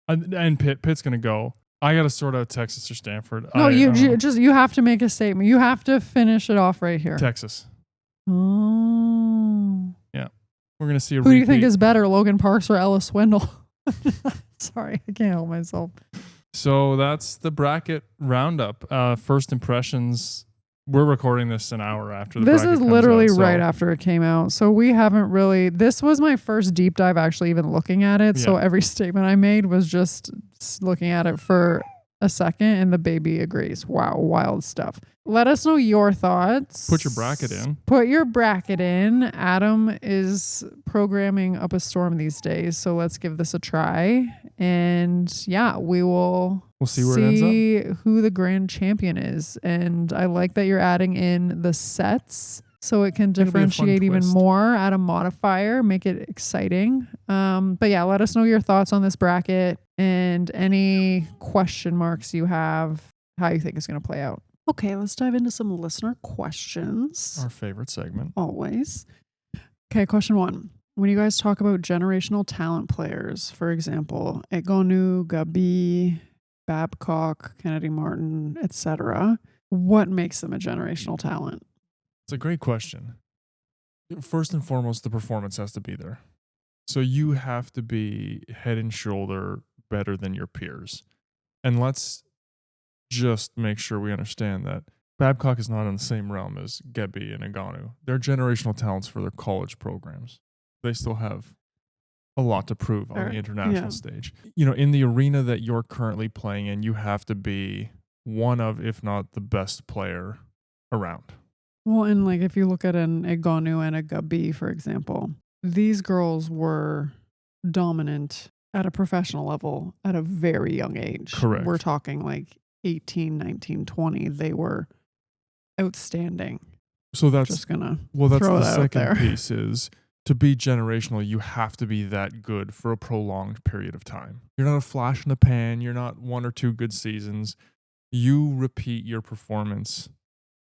and Pitt's going to go. I got to sort out Texas or Stanford. No, you have to make a statement. You have to finish it off right here. Texas. Oh. Yeah. We're going to see a Who repeat. do you think is better, Logan Parks or Ella Swindle? Sorry, I can't help myself. So that's the bracket roundup. First impressions. We're recording this an hour after the bracket This is comes literally out, so right after it came out. So we haven't really, this was my first deep dive actually even looking at it. So Yeah. every statement I made was just looking at it for a second and the baby agrees. Wow, wild stuff. Let us know your thoughts. Put your bracket in. Put your bracket in. Adam is programming up a storm these days. So let's give this a try. And yeah, we'll see where it ends up. who the grand champion is. And I like that you're adding in the sets so it can It'll be a fun differentiate even twist. more, add a modifier, make it exciting. But yeah, let us know your thoughts on this bracket and any question marks you have, how you think it's going to play out. Okay, let's dive into some listener questions. Our favorite segment. Always. Okay, question 1. When you guys talk about generational talent players, for example, Egonu, Gabi, Babcock, Kennedy Martin, etc., what makes them a generational talent? It's a great question. First and foremost, the performance has to be there. So you have to be head and shoulder better than your peers. And let's just make sure we understand that Babcock is not in the same realm as Gebi and Egonu. They're generational talents for their college programs. They still have a lot to prove on the international stage. You know, in the arena that you're currently playing in, you have to be one of, if not the best player around. Well, and like if you look at an Egonu and a Gabi, for example, these girls were dominant at a professional level at a very young age. Correct. We're talking like 18, 19, 20. They were outstanding. So that's just gonna that's throw the it out second there. piece is to be generational, you have to be that good for a prolonged period of time. You're not a flash in the pan. You're not 1 or 2 good seasons. You repeat your performance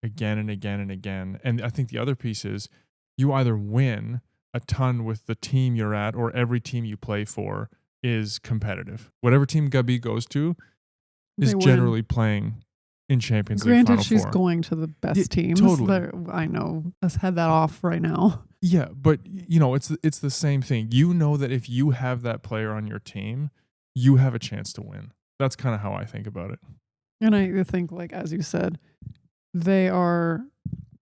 again and again and again. And I think the other piece is you either win a ton with the team you're at or every team you play for is competitive. Whatever team Gabi goes to is generally playing in Champions League Granted, Final she's Four. going to the best teams. Totally. I know. Let's head that off right now. Yeah, but you know, it's the same thing. You know that if you have that player on your team, you have a chance to win. That's kind of how I think about it. And I think, like, as you said, they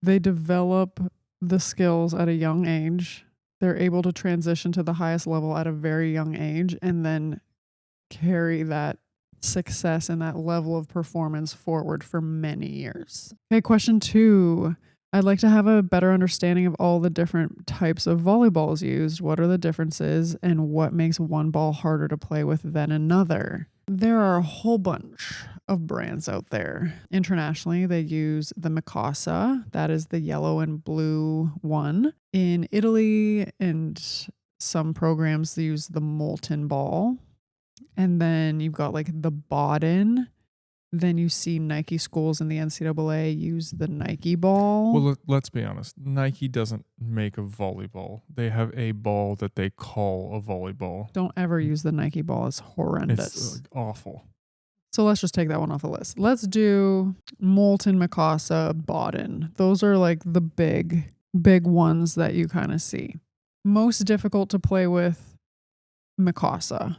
develop the skills at a young age. They're able to transition to the highest level at a very young age and then carry that success and that level of performance forward for many years. Okay, question 2. I'd like to have a better understanding of all the different types of volleyballs used. What are the differences and what makes one ball harder to play with than another? There are a whole bunch of brands out there. Internationally, they use the Mikasa. That is the yellow and blue one. In Italy and some programs, they use the molten ball. And then you've got like the Baden. Then you see Nike schools in the NCAA use the Nike ball. Well, let's be honest. Nike doesn't make a volleyball. They have a ball that they call a volleyball. Don't ever use the Nike ball. It's horrendous. It's awful. So let's just take that one off the list. Let's do Molten, Mikasa, Baden. Those are like the big ones that you kind of see. Most difficult to play with Mikasa,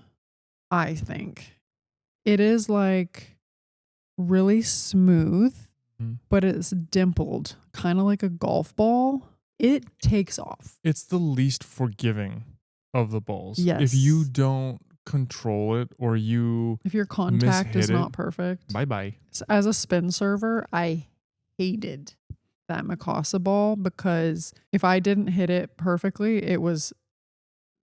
I think. It is like really smooth, but it's dimpled, kind of like a golf ball. It takes off. It's the least forgiving of the balls. Yes. If you don't control it or if your contact is not it, perfect. Bye-bye. As a spin server, I hated that Mikasa ball because if I didn't hit it perfectly, it was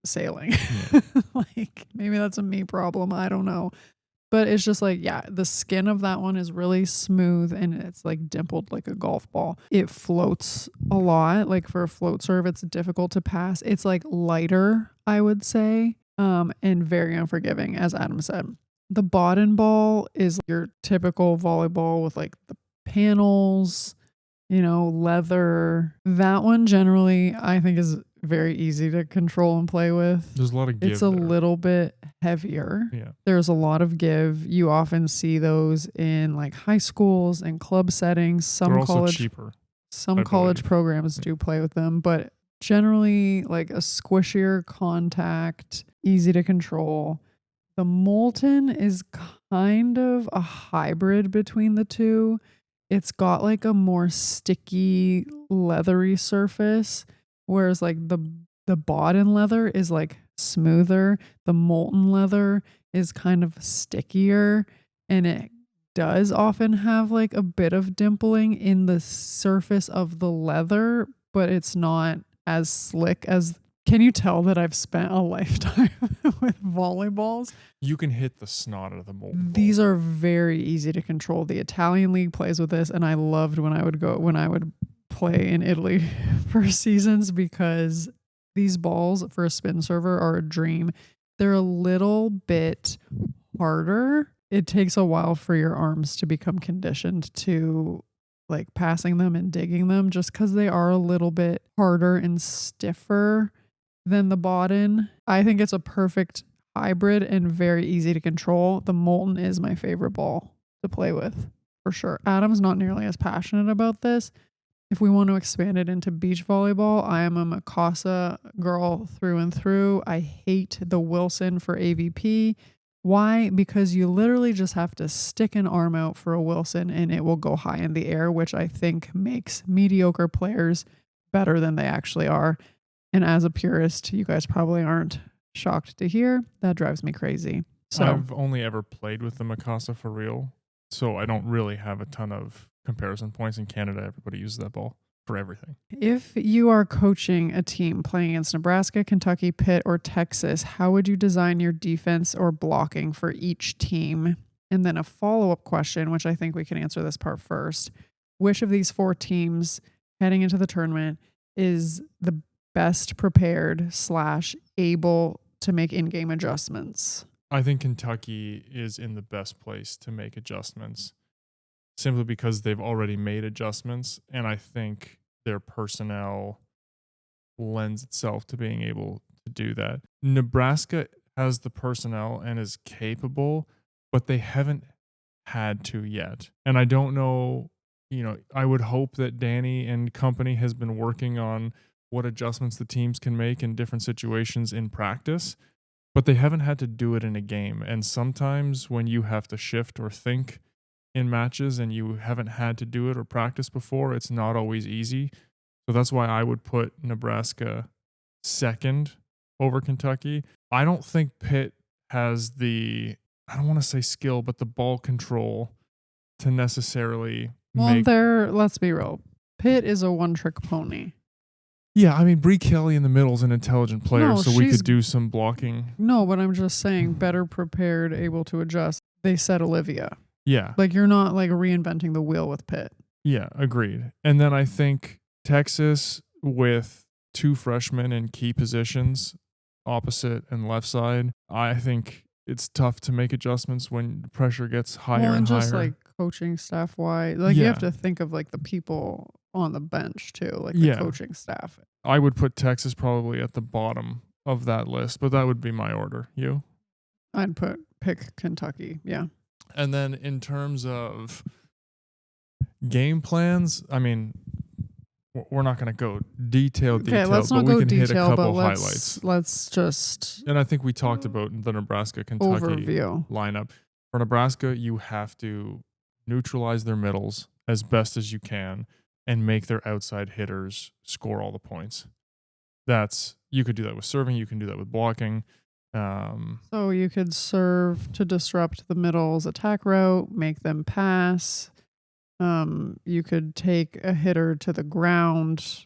sailing. Yeah. Like maybe that's a me problem. I don't know. But it's just like, yeah, the skin of that one is really smooth and it's like dimpled like a golf ball. It floats a lot. Like for a float serve, it's difficult to pass. It's like lighter, I would say, and very unforgiving, as Adam said. The Baden ball is your typical volleyball with like the panels, leather. That one generally, I think, is very easy to control and play with. There's a lot of give. It's a little bit heavier. Yeah. There's a lot of give. You often see those in like high schools and club settings. They're also cheaper. Some I college believe. programs do play with them, but generally like a squishier contact, easy to control. The molten is kind of a hybrid between the two. It's got like a more sticky, leathery surface, whereas like the Bodden leather is like smoother. The molten leather is kind of stickier, and it does often have like a bit of dimpling in the surface of the leather, but it's not as slick as. Can you tell that I've spent a lifetime with volleyballs? You can hit the snot out of the molten These ball. are very easy to control. The Italian league plays with this, and I loved when I would play in Italy for seasons because these balls for a spin server are a dream. They're a little bit harder. It takes a while for your arms to become conditioned to like passing them and digging them just because they are a little bit harder and stiffer than the Bodden. I think it's a perfect hybrid and very easy to control. The molten is my favorite ball to play with for sure. Adam's not nearly as passionate about this. If we want to expand it into beach volleyball, I am a Mikasa girl through and through. I hate the Wilson for AVP. Why? Because you literally just have to stick an arm out for a Wilson and it will go high in the air, which I think makes mediocre players better than they actually are. And as a purist, you guys probably aren't shocked to hear. That drives me crazy. So I've only ever played with the Mikasa for real, so I don't really have a ton of comparison points. In Canada, everybody uses that ball for everything. if you are coaching a team playing against Nebraska, Kentucky, Pitt, or Texas, how would you design your defense or blocking for each team? And then a follow-up question, which I think we can answer this part first. Which of these 4 teams heading into the tournament is the best prepared / able to make in-game adjustments? I think Kentucky is in the best place to make adjustments simply because they've already made adjustments, and I think their personnel lends itself to being able to do that. Nebraska has the personnel and is capable, but they haven't had to yet. And I don't know, I would hope that Danny and company has been working on what adjustments the teams can make in different situations in practice, but they haven't had to do it in a game. And sometimes when you have to shift or think in matches and you haven't had to do it or practice before, it's not always easy. So that's why I would put Nebraska second over Kentucky. I don't think Pitt has I don't want to say skill, but the ball control to necessarily make. Let's be real. Pitt is a one-trick pony. Yeah, I mean, Bree Kelly in the middle is an intelligent player, No, so we could do some blocking. No, but I'm just saying better prepared, able to adjust. They said Olivia. Yeah. Like you're not like reinventing the wheel with Pitt. Yeah, agreed. And then I think Texas with 2 freshmen in key positions, opposite and left side, I think it's tough to make adjustments when the pressure gets higher and just higher. like coaching staff wise, like you have to think of like the people on the bench too, like the coaching staff. I would put Texas probably at the bottom of that list, but that would be my order. You? I'd pick Kentucky. Yeah. And then in terms of game plans, I mean, we're not going to go detailed, let's not but we go can hit a detail, couple but highlights. Let's just. And I think we talked about the Nebraska-Kentucky overview lineup. For Nebraska, you have to neutralize their middles as best as you can and make their outside hitters score all the points. You could do that with serving. You can do that with blocking. So you could serve to disrupt the middle's attack route, make them pass. You could take a hitter to the ground,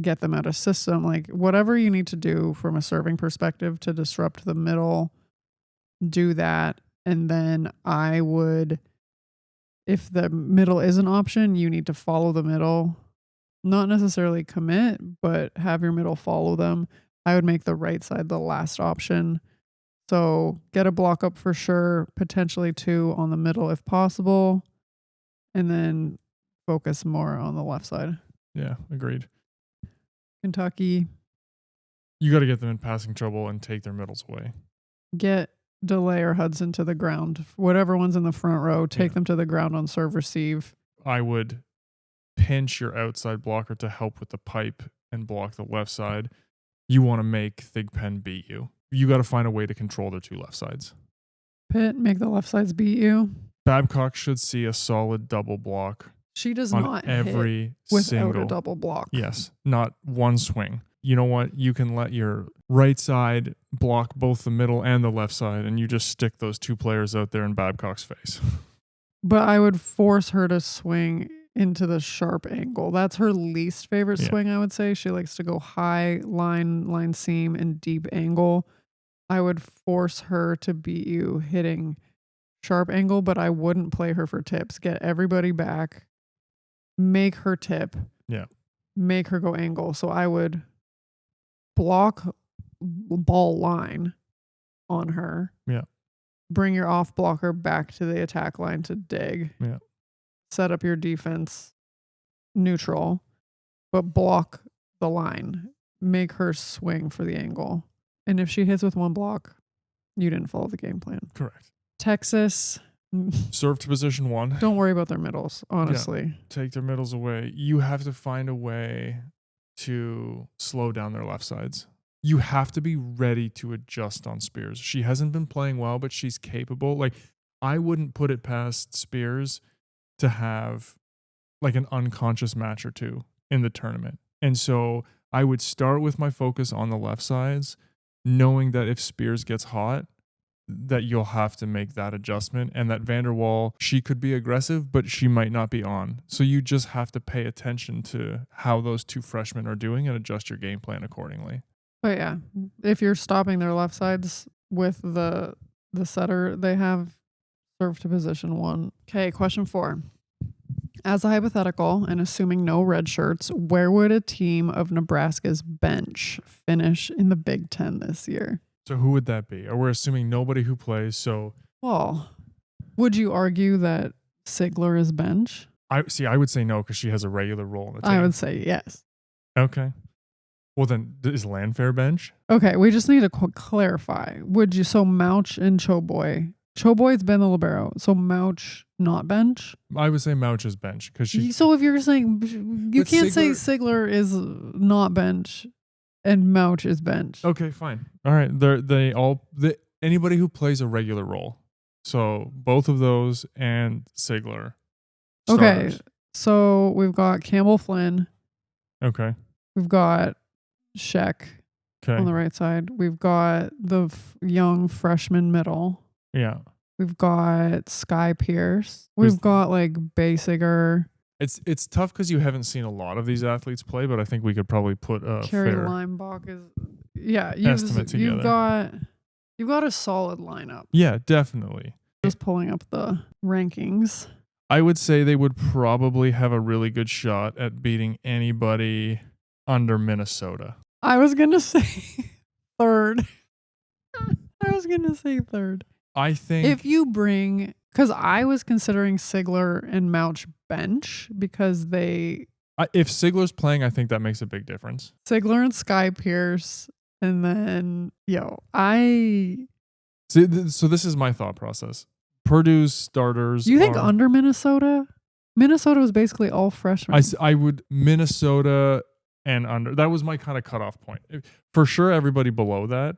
get them out of system, like whatever you need to do from a serving perspective to disrupt the middle, do that. And then I would, if the middle is an option, you need to follow the middle, not necessarily commit, but have your middle follow them. I would make the right side the last option. So get a block up for sure, potentially 2 on the middle if possible, and then focus more on the left side. Yeah, agreed. Kentucky. You got to get them in passing trouble and take their middles away. Get Delay or Hudson to the ground. Whatever one's in the front row, take them to the ground on serve receive. I would pinch your outside blocker to help with the pipe and block the left side. You want to make Thigpen beat you. You got to find a way to control their two left sides. Pitt, make the left sides beat you. Babcock should see a solid double block. She does on not every hit without single a double block. Yes, not one swing. You know what? You can let your right side block both the middle and the left side, and you just stick those two players out there in Babcock's face. But I would force her to swing into the sharp angle. That's her least favorite swing, I would say. She likes to go high, line seam, and deep angle. I would force her to beat you hitting sharp angle, but I wouldn't play her for tips. Get everybody back. Make her tip. Yeah. Make her go angle. So I would block ball line on her. Yeah. Bring your off blocker back to the attack line to dig. Yeah. Set up your defense neutral, but block the line. Make her swing for the angle. And if she hits with one block, you didn't follow the game plan. Correct. Texas. Serve to position one. Don't worry about their middles, honestly. Yeah. Take their middles away. You have to find a way to slow down their left sides. You have to be ready to adjust on Spears. She hasn't been playing well, but she's capable. Like, I wouldn't put it past Spears to have like an unconscious match or two in the tournament. And so I would start with my focus on the left sides, knowing that if Spears gets hot, that you'll have to make that adjustment, and that Vanderwall, she could be aggressive, but she might not be on. So you just have to pay attention to how those two freshmen are doing and adjust your game plan accordingly. But yeah, if you're stopping their left sides with the setter, they have serve to position one. Okay, question 4. As a hypothetical, and assuming no red shirts, where would a team of Nebraska's bench finish in the Big Ten this year? So who would that be? Or we're assuming nobody who plays, so... Well, would you argue that Sigler is bench? I would say no, because she has a regular role in the team. I would say yes. Okay. Well, then, is Landfair bench? Okay, we just need to clarify. Would you... So Mouch and Choboy. Choboy's been the libero, so Mouch not bench? I would say Mouch is bench, because she... So if you're saying... You can't say Sigler is not bench... and Mouch is bench. Okay, fine. All right. Anybody who plays a regular role. So both of those and Sigler. Starters. Okay. So we've got Campbell Flynn. Okay. We've got Sheck on the right side. We've got the young freshman middle. Yeah. We've got Sky Pierce. We've got like Basiger. It's tough because you haven't seen a lot of these athletes play, but I think we could probably put a Carrie fair Limebach is estimate together. You've got a solid lineup. Yeah, definitely. Just pulling up the rankings. I would say they would probably have a really good shot at beating anybody under Minnesota. I was gonna say third. I think if you bring, because I was considering Sigler and Mouch bench because if Sigler's playing, I think that makes a big difference. Sigler and Sky Pierce, and then so this is my thought process. Purdue's starters. You think under Minnesota? Minnesota was basically all freshmen. I would Minnesota and under. That was my kind of cutoff point. For sure, everybody below that,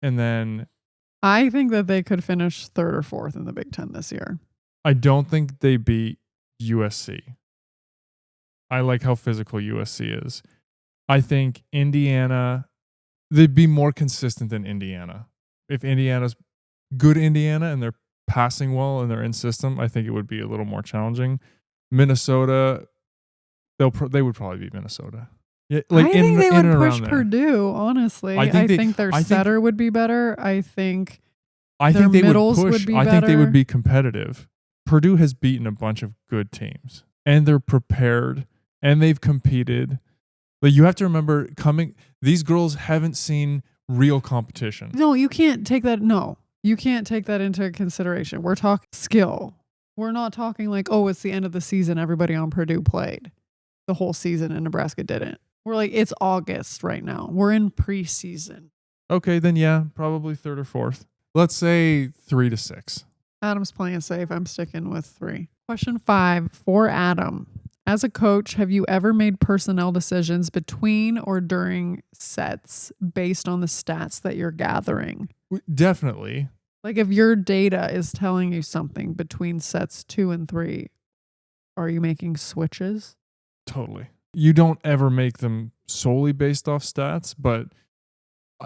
and then I think that they could finish 3rd or 4th in the Big Ten this year. I don't think they beat USC. I like how physical USC is. I think Indiana, they'd be more consistent than Indiana. If Indiana's good Indiana and they're passing well and they're in system, I think it would be a little more challenging. Minnesota, they would probably beat Minnesota. Yeah, like I think they would push Purdue, honestly. I think their setter would be better. I think their middles would be better. I think they would be competitive. Purdue has beaten a bunch of good teams, and they're prepared, and they've competed. But you have to remember, these girls haven't seen real competition. No, you can't take that. No, you can't take that into consideration. We're talking skill. We're not talking like, oh, it's the end of the season. Everybody on Purdue played the whole season, and Nebraska didn't. We're like, it's August right now. We're in preseason. Okay, then yeah, probably third or fourth. Let's say 3 to 6. Adam's playing it safe. I'm sticking with 3. Question 5 for Adam. As a coach, have you ever made personnel decisions between or during sets based on the stats that you're gathering? Definitely. Like if your data is telling you something between sets 2 and 3, are you making switches? Totally. You don't ever make them solely based off stats, but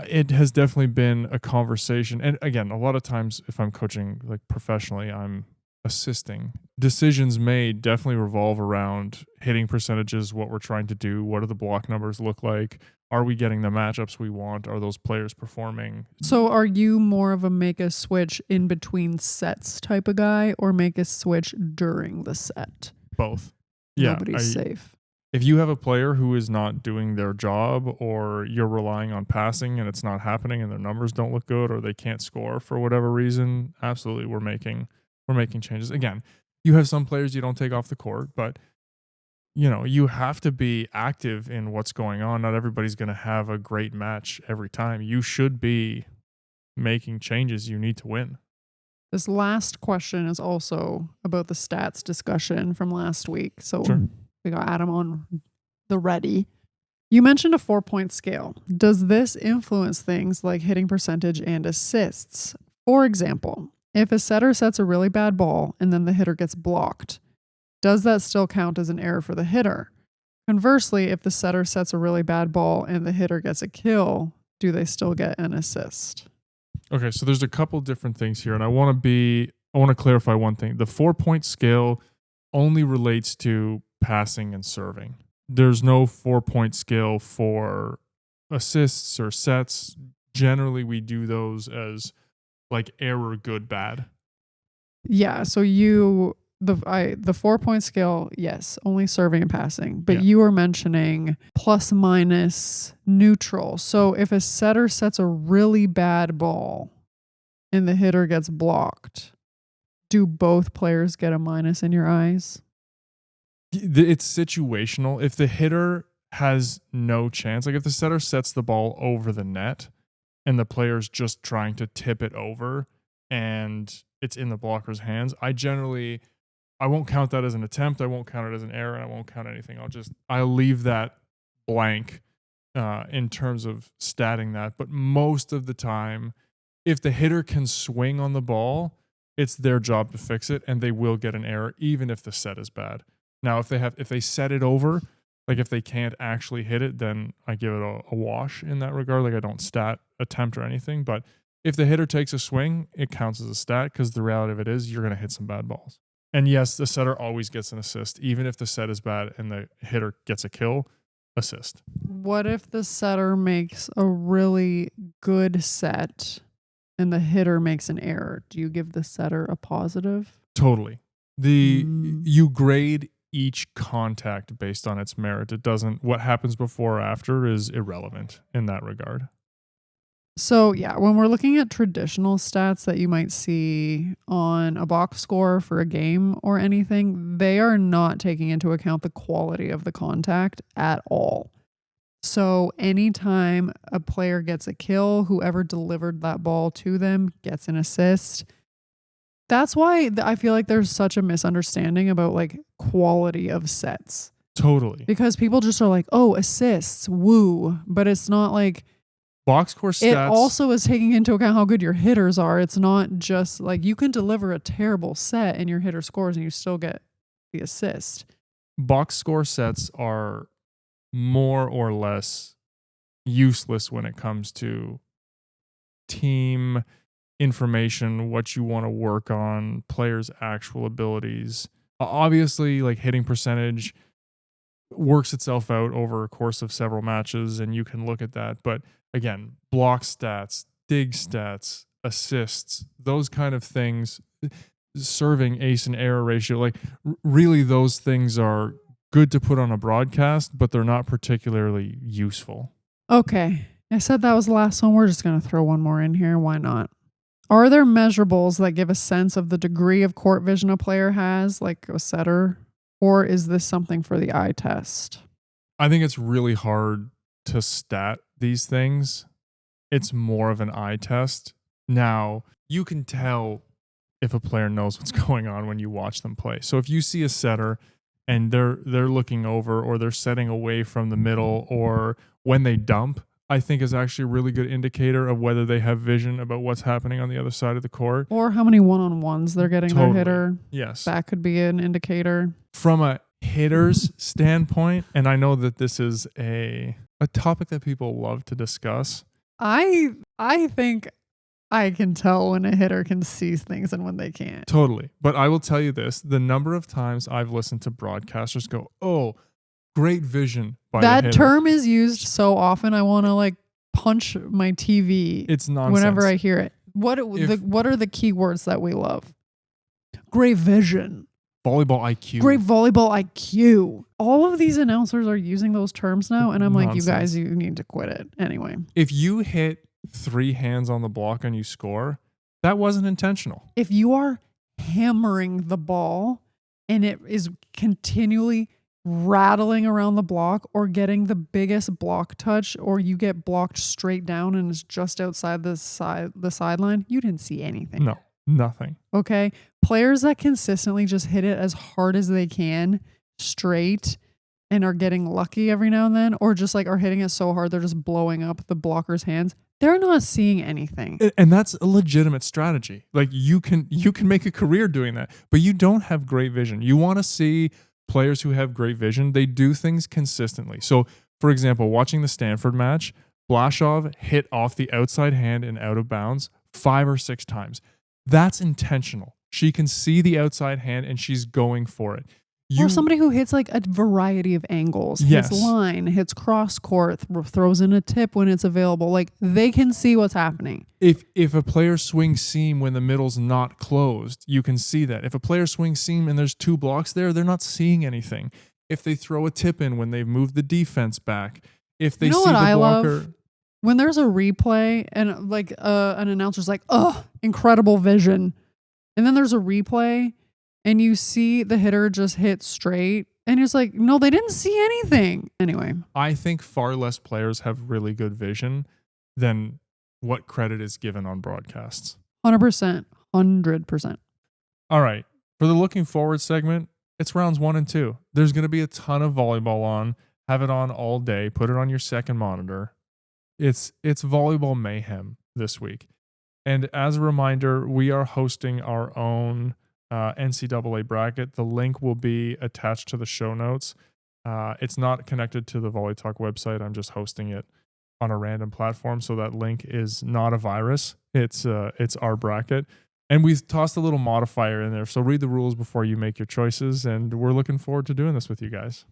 it has definitely been a conversation. And again, a lot of times if I'm coaching like professionally, I'm assisting. Decisions made definitely revolve around hitting percentages, what we're trying to do, what do the block numbers look like? Are we getting the matchups we want? Are those players performing? So are you more of a make a switch in between sets type of guy or make a switch during the set? Both. Nobody's safe. If you have a player who is not doing their job, or you're relying on passing and it's not happening and their numbers don't look good, or they can't score for whatever reason, absolutely we're making changes. Again, you have some players you don't take off the court, but you have to be active in what's going on. Not everybody's going to have a great match every time. You should be making changes. You need to win. This last question is also about the stats discussion from last week. So Sure. We got Adam on the ready. You mentioned a 4-point scale. Does this influence things like hitting percentage and assists? For example, if a setter sets a really bad ball and then the hitter gets blocked, does that still count as an error for the hitter? Conversely, if the setter sets a really bad ball and the hitter gets a kill, do they still get an assist? Okay, so there's a couple different things here, and I want to clarify one thing. The 4-point scale only relates to passing and serving. There's no 4-point scale for assists or sets. Generally, we do those as like error, good, bad. Yeah, so the 4-point scale, yes, only serving and passing. But Yeah. you were mentioning plus minus neutral. So if a setter sets a really bad ball and the hitter gets blocked, do both players get a minus in your eyes? It's situational. If the hitter has no chance, like if the setter sets the ball over the net and the player's just trying to tip it over and it's in the blocker's hands, I won't count that as an attempt. I won't count it as an error. And I won't count anything. I'll leave that blank in terms of statting that. But most of the time, if the hitter can swing on the ball, it's their job to fix it, and they will get an error, even if the set is bad. Now, if they set it over, like if they can't actually hit it, then I give it a wash in that regard. Like I don't stat attempt or anything. But if the hitter takes a swing, it counts as a stat, because the reality of it is you're going to hit some bad balls. And yes, the setter always gets an assist. Even if the set is bad and the hitter gets a kill, assist. What if the setter makes a really good set and the hitter makes an error? Do you give the setter a positive? Totally. You grade each contact based on its merit. It doesn't, what happens before or after is irrelevant in that regard. So yeah, when we're looking at traditional stats that you might see on a box score for a game or anything, they are not taking into account the quality of the contact at all. So anytime a player gets a kill, whoever delivered that ball to them gets an assist. That's why I feel like there's such a misunderstanding about like quality of sets. Totally. Because people just are like, oh, assists, woo. But it's not like, box score stats. it also is taking into account how good your hitters are. It's not just like you can deliver a terrible set and your hitter scores and you still get the assist. Box score sets are more or less useless when it comes to team information, what you want to work on, players' actual abilities. Obviously, like hitting percentage works itself out over a course of several matches, and you can look at that. But again, block stats, dig stats, assists, those kind of things, serving ace and error ratio, like really those things are good to put on a broadcast, but they're not particularly useful. Okay. I said that was the last one. We're just going to throw one more in here. Why not? Are there measurables that give a sense of the degree of court vision a player has, like a setter? Or is this something for the eye test? I think it's really hard to stat these things. it's more of an eye test. Now, you can tell if a player knows what's going on when you watch them play. So if you see a setter and they're looking over, or they're setting away from the middle, or when they dump, I think is actually a really good indicator of whether they have vision about what's happening on the other side of the court. Or how many one-on-ones they're getting their hitter. Yes. That could be an indicator. From a hitter's standpoint, and I know that this is a topic that people love to discuss. I think I can tell when a hitter can see things and when they can't. Totally. But I will tell you this, the number of times I've listened to broadcasters go, "Oh, great vision by the hitter." That term is used so often, I want to like punch my TV. It's nonsense. Whenever I hear it. What are the key words that we love? Great vision. Volleyball IQ. Great volleyball IQ. All of these announcers are using those terms now, and I'm like, you guys, you need to quit it. Anyway. If you hit 3 hands on the block and you score, that wasn't intentional. If you are hammering the ball and it is continually rattling around the block, or getting the biggest block touch, or you get blocked straight down and it's just outside the sideline, you didn't see anything. No, nothing. Okay. Players that consistently just hit it as hard as they can straight and are getting lucky every now and then, or just like are hitting it so hard they're just blowing up the blocker's hands, they're not seeing anything. And that's a legitimate strategy. Like you can make a career doing that, but you don't have great vision. You want to see players who have great vision. They do things consistently. So, for example, watching the Stanford match, Blasov hit off the outside hand and out of bounds 5 or 6 times. That's intentional. She can see the outside hand and she's going for it. Or somebody who hits like a variety of angles, hits line, hits cross court, throws in a tip when it's available. Like they can see what's happening. If a player swings seam when the middle's not closed, you can see that. If a player swings seam and there's 2 blocks there, they're not seeing anything. If they throw a tip in when they've moved the defense back, if they see the blocker. Love? When there's a replay and like an announcer's like, "Oh, incredible vision," and then there's a replay. And you see the hitter just hit straight. And it's like, no, they didn't see anything. Anyway. I think far less players have really good vision than what credit is given on broadcasts. 100%. 100%. All right. For the looking forward segment, it's rounds 1 and 2. There's going to be a ton of volleyball on. Have it on all day. Put it on your second monitor. It's volleyball mayhem this week. And as a reminder, we are hosting our own NCAA bracket. The link will be attached to the show notes. It's not connected to the Volley Talk website. I'm just hosting it on a random platform, so that link is not a virus. It's our bracket, and we've tossed a little modifier in there. So read the rules before you make your choices, and we're looking forward to doing this with you guys.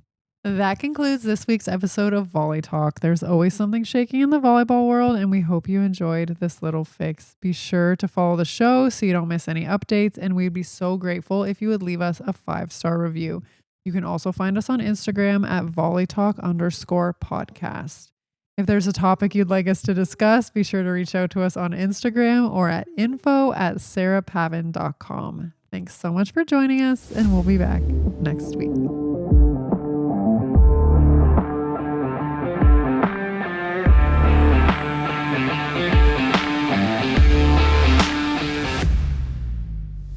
That concludes this week's episode of Volley Talk. There's always something shaking in the volleyball world, and we hope you enjoyed this little fix. Be sure to follow the show so you don't miss any updates, and we'd be so grateful if you would leave us a 5-star review. You can also find us on Instagram at volleytalk_podcast. If there's a topic you'd like us to discuss, be sure to reach out to us on Instagram or at info@sarahpavin.com. Thanks so much for joining us, and we'll be back next week.